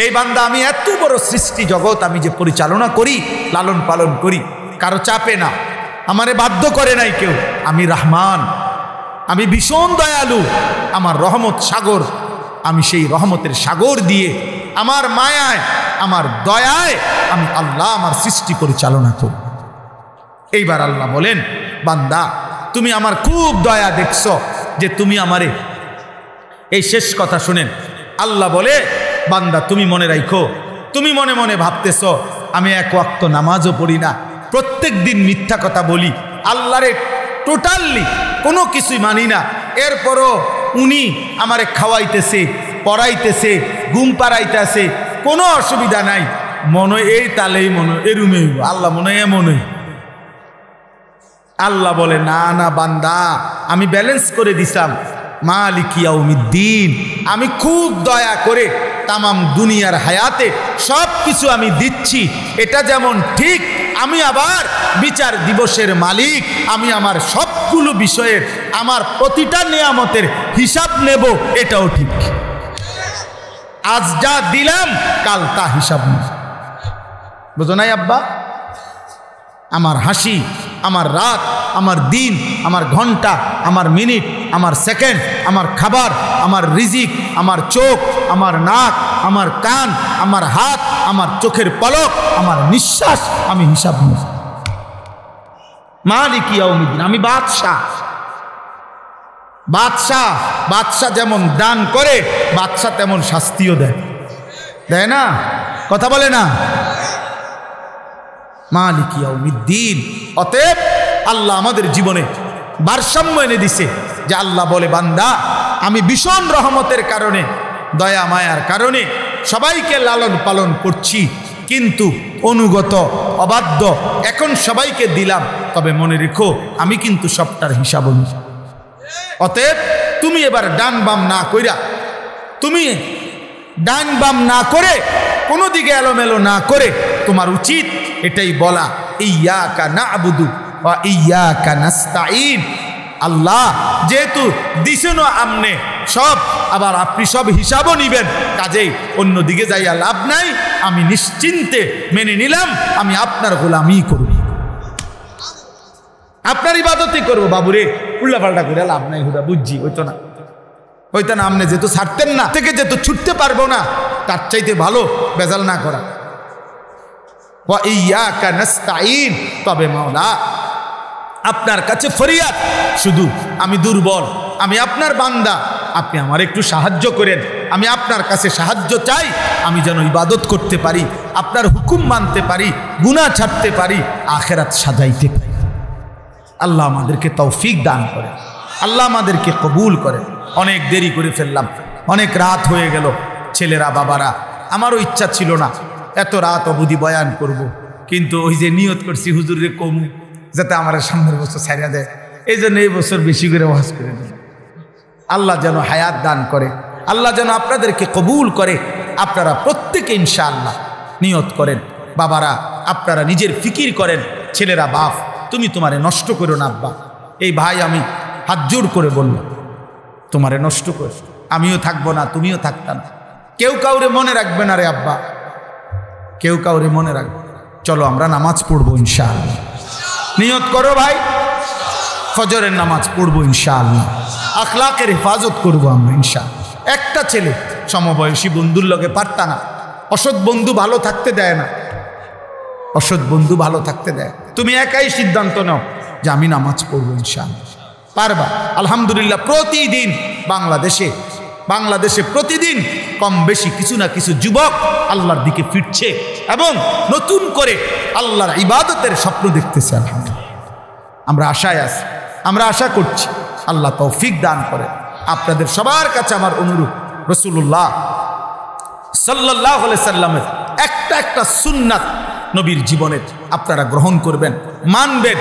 এই বান্দা আমি এত বড় সৃষ্টি জগৎ আমি যে পরিচালনা করি, লালন পালন করি, কারো চাপে না, আমারে বাধ্য করে নাই কেউ। আমি রহমান, আমি ভীষণ দয়ালু, আমার রহমত সাগর। আমি সেই রহমতের সাগর দিয়ে, আমার মায়ায়, আমার দয়ায় আমি আল্লাহ আমার সৃষ্টি পরিচালনা করি। এইবার আল্লাহ বলেন, বান্দা তুমি আমার খুব দয়া দেখছো যে তুমি আমারে, এই শেষ কথা শুনেন, আল্লাহ বলে বান্দা তুমি মনে রাখো, তুমি মনে মনে ভাবতেছ আমি 1 ওয়াক্ত নামাজও পড়ি না, প্রত্যেক দিন মিথ্যা কথা বলি, আল্লাহরে টোটালি কোনো কিছুই মানি না, এরপরও উনি আমারে খাওয়াইতেছে, পড়াইতেছে, ঘুম পাড়াইতেছে, কোনো অসুবিধা নাই, মনে এই তালেই মনে এরুমে আল্লাহ মনে এমনই। আল্লাহ বলে না না বান্দা, আমি ব্যালেন্স করে দিলাম, মালিক ইয়াউমিদ্দিন, আমি খুব দয়া করে তামাম দুনিয়ার হায়াতে সব কিছু আমি দিচ্ছি, এটা যেমন ঠিক, আমি আবার বিচার দিবসের মালিক, আমি আমার সবগুলো বিষয়ের, আমার প্রতিটা নিয়ামতের হিসাব নেব, এটাও ঠিক। আজ যা দিলাম কাল তা হিসাব নেব, বুঝো নাই আব্বা? আমার হাসি, আমার রাত, আমার দিন, আমার ঘন্টা, আমার মিনিট, আমার সেকেন্ড, আমার খাবার, আমার রিজিক, আমার চোখ, আমার নাক, আমার কান, আমার হাত, আমার চোখের পলক, আমার নিঃশ্বাস, আমি হিসাব নেব। মালিক ইয়াউমিদ্দিন, আমি বাদশাহ। বাদশাহ বাদশাহ যেমন দান করে, বাদশাহ তেমন শাস্তিও দেয়, দেয় না? কথা বলে না? মালিক ইয়াউমিদ্দিন। অতএব আল্লাহ আমাদের জীবনে ভারসাম্য এনে দিছে যে আল্লাহ বলে, বান্দা আমি ভীষণ রহমতের কারণে, দয়া মায়ার কারণে সবাইকে লালন পালন করছি, কিন্তু অনুগত অবাধ্য এখন সবাইকে দিলাম, তবে মনে রেখো আমি কিন্তু সবটার হিসাব নিই। অতএব তুমি এবার ডান বাম না কইরা, তুমি ডান বাম না করে কোনো দিকে এলোমেলো না করে তোমার উচিত এটাই বলা, ইয়্যাকা না'বুদু ওয়া ইয়্যাকা নাস্তাঈন। আল্লাহ যেহেতু দিছেন আমনে সব, আবার আপনি সব হিসাবও নিবেন, কাজেই অন্যদিকে যাইয়া লাভ নাই। আমি নিশ্চিন্তে মেনে নিলাম আমি আপনার গোলামি করব, আপনার ইবাদতই করবো। বাবুরে উল্লাপাল্টা করে লাভ নাই, হুদা বুঝছি হইতো না, হইতো না। আপনি যেহেতু ছাড়তেন না, থেকে যেহেতু ছুটতে পারবো না, তার চাইতে ভালো বেজাল না করা। ওয়া ইয়্যাকা নাস্তাঈন, তবে মাওলা আপনার কাছে ফরিয়াদ, শুধু আমি দুর্বল, আমি আপনার বান্দা, আপনি আমার একটু সাহায্য করেন। আমি আপনার কাছে সাহায্য চাই, আমি যেন ইবাদত করতে পারি, আপনার হুকুম মানতে পারি, গুনাহ ছাড়তে পারি, আখিরাত সাজাইতে পারি। আল্লাহ আমাদেরকে তৌফিক দান করে, আল্লাহ আমাদেরকে কবুল করে। অনেক দেরি করে ফেললাম, অনেক রাত হয়ে গেল। ছেলেরা বাবারা, আমারও ইচ্ছা ছিল না এত রাত অবধি বয়ান করব, কিন্তু ওই যে নিয়ত করছি হুজুরে কমু, যাতে আমার সামনের বছর ছাড়িয়া দেয়, এই জন্য এই বছর বেশি করে ওয়াজ করে দিল। আল্লাহ যেন হায়াত দান করে, আল্লাহ যেন আপনাদেরকে কবুল করে। আপনারা প্রত্যেকে ইনশাআল্লাহ নিয়ত করেন। বাবারা আপনারা নিজের ফিকির করেন, ছেলেরা বাপ তুমি তোমারে নষ্ট করো না আব্বা। এই ভাই আমি হাত জোর করে বলল, তোমারে নষ্ট করে আমিও থাকবো না, তুমিও থাকতা না। কেউ কাউরে মনে রাখবে না রে আব্বা, কেউ কাউরে মনে রাখবে। চলো আমরা নামাজ পড়বো ইনশাআল্লাহ। নিয়ত করো ভাই, ফজরের নামাজ পড়বো ইনশাআল্লাহ, আখলাকের হেফাজত করবো আমরা ইনশাআল্লাহ। একটা ছেলে সমবয়সী বন্ধুর লগে পারতা না, অসৎ বন্ধু ভালো থাকতে দেয় না, অসৎ বন্ধু ভালো থাকতে দেয়। তুমি একাই সিদ্ধান্ত নাও যে আমি নামাজ পড়বো ইনশাআল্লাহ, পারবা। আলহামদুলিল্লাহ প্রতিদিন বাংলাদেশে প্রতিদিন কম বেশি কিছু না কিছু যুবক আল্লাহর দিকে ফিরছে এবং নতুন করে আল্লাহর ইবাদতের স্বপ্ন দেখতেছে। আলহামদুলিল্লাহ আমরা আশায় আছি, আমরা আশা করছি আল্লাহ তৌফিক দান করে। আপনাদের সবার কাছে আমার অনুরোধ, রাসূলুল্লাহ সাল্লাল্লাহু আলাইহি সাল্লামের একটা সুন্নাত নবীর জীবনের আপনারা গ্রহণ করবেন, মানবেন।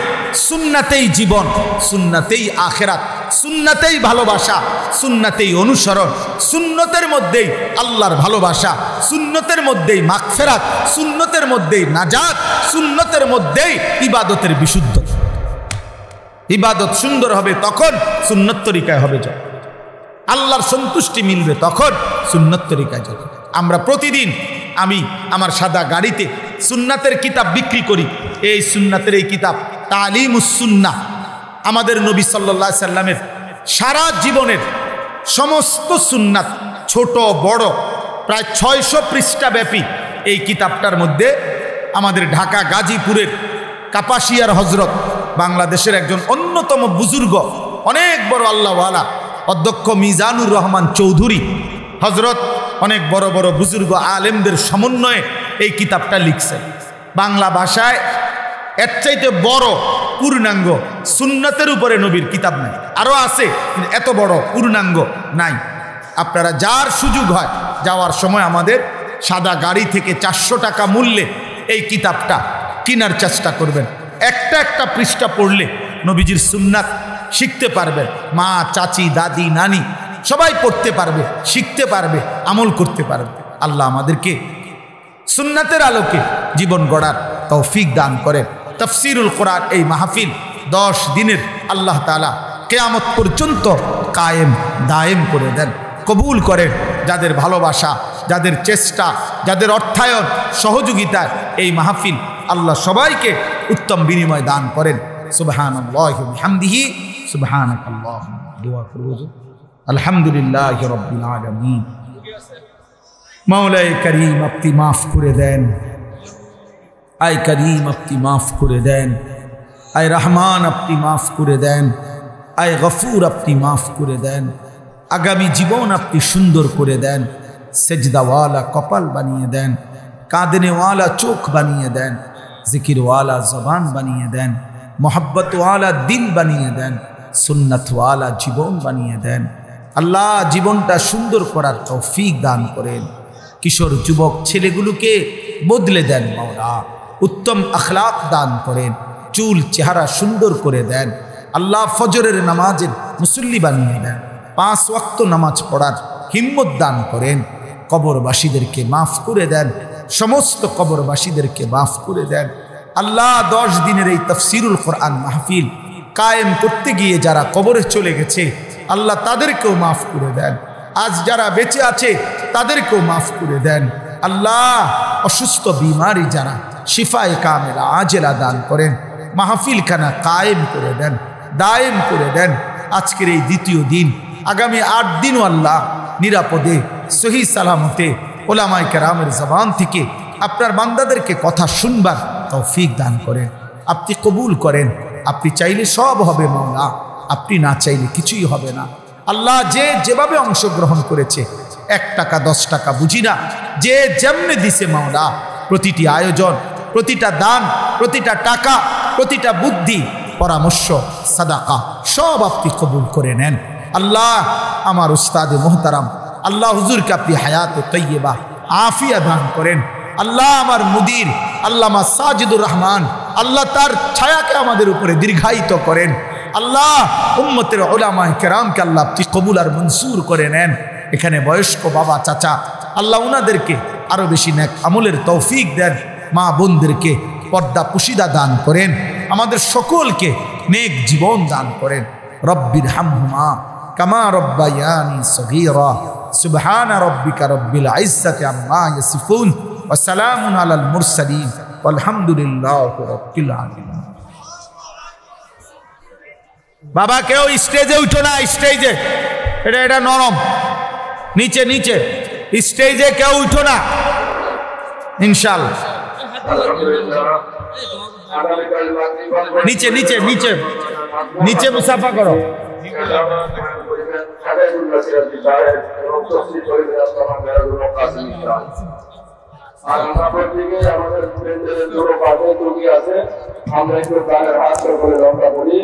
সুন্নাতেই জীবন, সুন্নাতেই আখিরাত, সুন্নাতেই ভালোবাসা, সুন্নাতেই অনুসরণ, সুন্নতের মধ্যেই আল্লাহর ভালোবাসা, সুন্নতের মধ্যেই মাগফিরাত, সুন্নতের মধ্যেই নাজাত, সুন্নতের মধ্যেই ইবাদতের বিশুদ্ধতা। ইবাদত সুন্দর হবে তখন সুন্নত তরিকায় হবে, যখন আল্লাহর সন্তুষ্টি মিলবে তখন সুন্নত তরিকায় যাবে। আমরা প্রতিদিন, আমি আমার সাদা গাড়িতে সুন্নাতের কিতাব বিক্রি করি। এই সুন্নাতের এই কিতাব তালিমুস সুন্নাহ, আমাদের নবী সাল্লাল্লাহু আলাইহি সাল্লামের সারা জীবনের সমস্ত সুন্নাত, ছোট বড়, প্রায় 600 পৃষ্ঠা ব্যাপী এই কিতাবটার মধ্যে আমাদের ঢাকা গাজীপুরের কাপাসিয়ার হজরত, বাংলাদেশের একজন অন্যতম বুজুর্গ, অনেক বড় আল্লাহওয়ালা অধ্যক্ষ মিজানুর রহমান চৌধুরী হজরত, অনেক বড় বড় বুজুর্গ আলেমদের সমন্বয়ে এই কিতাবটা লিখছেন। বাংলা ভাষায় এর চাইতে বড় পূর্ণাঙ্গ সুন্নতের উপরে নবীর কিতাব নাই, আরও আছে কিন্তু এত বড় পূর্ণাঙ্গ নাই। আপনারা যার সুযোগ হয় যাওয়ার সময় আমাদের সাদা গাড়ি থেকে 400 টাকা মূল্যে এই কিতাবটা কেনার চেষ্টা করবেন। একটা পৃষ্ঠা পড়লে নবীজির সুন্নাত শিখতে পারবেন। মা, চাচি, দাদি, নানি সবাই পড়তে পারবে, শিখতে পারবে, আমল করতে পারবে। আল্লাহ আমাদেরকে সুন্নাতের আলোকে জীবন গড়ার তৌফিক দান করেন। তাফসীরুল কোরআন এই মাহফিল 10 দিনের আল্লাহ তাআলা কিয়ামত পর্যন্ত কায়েম দায়েম করে দেন, কবুল করেন। যাদের ভালোবাসা, যাদের চেষ্টা, যাদের অর্থায়ন সহযোগিতায় এই মাহফিল, আল্লাহ সবাইকে উত্তম বিনিময় দান করেন। সুবহানাল্লাহি ওয়া বিহামদিহি, সুবহানাকাল্লাহুম্মা। দোয়া করব, আলহামদুলিল্লাহি রাব্বিল আলামিন। মাওলায়ে করিম আপনি মাফ করে দেন, আয় করিম আপনি মাফ করে দেন। আয় রহমান আপনি মাফ করে দেন, আয় গফুর আপনি মাফ করে দেন, আগামী জীবন আপনি সুন্দর করে দেন, সেজদাওয়ালা কপাল বানিয়ে দেন, কাঁদনেওয়ালা চোখ বানিয়ে দেন, জিকিরওয়ালা জবান বানিয়ে দেন, মোহাব্বতওয়ালা দিল বানিয়ে দেন, সুন্নতওয়ালা জীবন বানিয়ে দেন। আল্লাহ জীবনটা সুন্দর করার তৌফিক দান করেন। কিশোর যুবক ছেলেগুলোকে বদলে দেন মাওলা, উত্তম আখলাক দান করেন, চুল চেহারা সুন্দর করে দেন। আল্লাহ ফজরের নামাজের মুসল্লি বানিয়ে দেন, 5 ওয়াক্ত নামাজ পড়ার হিম্মত দান করেন। কবরবাসীদেরকে মাফ করে দেন, সমস্ত কবরবাসীদেরকে মাফ করে দেন। আল্লাহ 10 দিনের এই তাফসিরুল কোরআন মাহফিল কায়েম করতে গিয়ে যারা কবরে চলে গেছে আল্লাহ তাদেরকেও মাফ করে দেন। আজ যারা বেঁচে আছে তাদেরকেও মাফ করে দেন। আল্লাহ অসুস্থ বিমারি যারা শিফায়ে কামেলা আজেলা দান করেন, মাহফিল খানা কায়েম করে দেন, দায়েম করে দেন। আজকের এই দ্বিতীয় দিন, আগামী 8 দিনও আল্লাহ নিরাপদে সহি সালামতে ওলামায়ে কেরামের জবান থেকে আপনার বান্দাদেরকে কথা শুনবার তৌফিক দান করেন। আপনি কবুল করেন। আপনি চাইলে সব হবে মাওলা, আপনি না চাইলে কিছুই হবে না। আল্লাহ যে যেভাবে অংশগ্রহণ করেছে, 1 টাকা 10 টাকা বুঝি না, যে যেমনে দিছে মাওলা, প্রতিটি আয়োজন, প্রতিটা দান, প্রতিটা টাকা, প্রতিটা বুদ্ধি, পরামর্শ, সাদাকা সব আপনি কবুল করে নেন। আল্লাহ আমার উস্তাদে মোহতারাম আল্লাহ হুজুরকে আপনি হায়াতে তৈয়বা আফিয়া দান করেন। আল্লাহ আমার মুদির আল্লামা সাজিদুর রহমান, আল্লাহ তার ছায়াকে আমাদের উপরে দীর্ঘায়িত করেন। আল্লাহ উম্মতের উলামায়ে কেরামকে আল্লাহ আপনি কবুল আর মনসুর করে নেন। এখানে বয়স্ক বাবা চাচা আল্লাহ উনাদেরকে আরো বেশি নেক আমলের তৌফিক দেন। মা বোনদেরকে পর্দা পুশিদা দান করেন। আমাদের সকলকে নেক জীবন দান করেন। রব্বির হামহুমা কামা রব্বায়ানি সগীরা। সুবহান রব্বিকা রব্বিল ইজ্জাতি আম্মা ইয়াসিফুন ওয়া সালামুন আলাল মুরসালিন ওয়ালহামদুলিল্লাহি রাব্বিল আলামিন। বাবা কেউ স্টেজে উঠো না, স্টেজে এটা নরম, নিচে নিচে, স্টেজে কেউ উঠো না ইনশাআল্লাহ। নিচে নিচে নিচে নিচে মুসাফা করো। আমরা একটু গানের হাত করে লম্বা করি।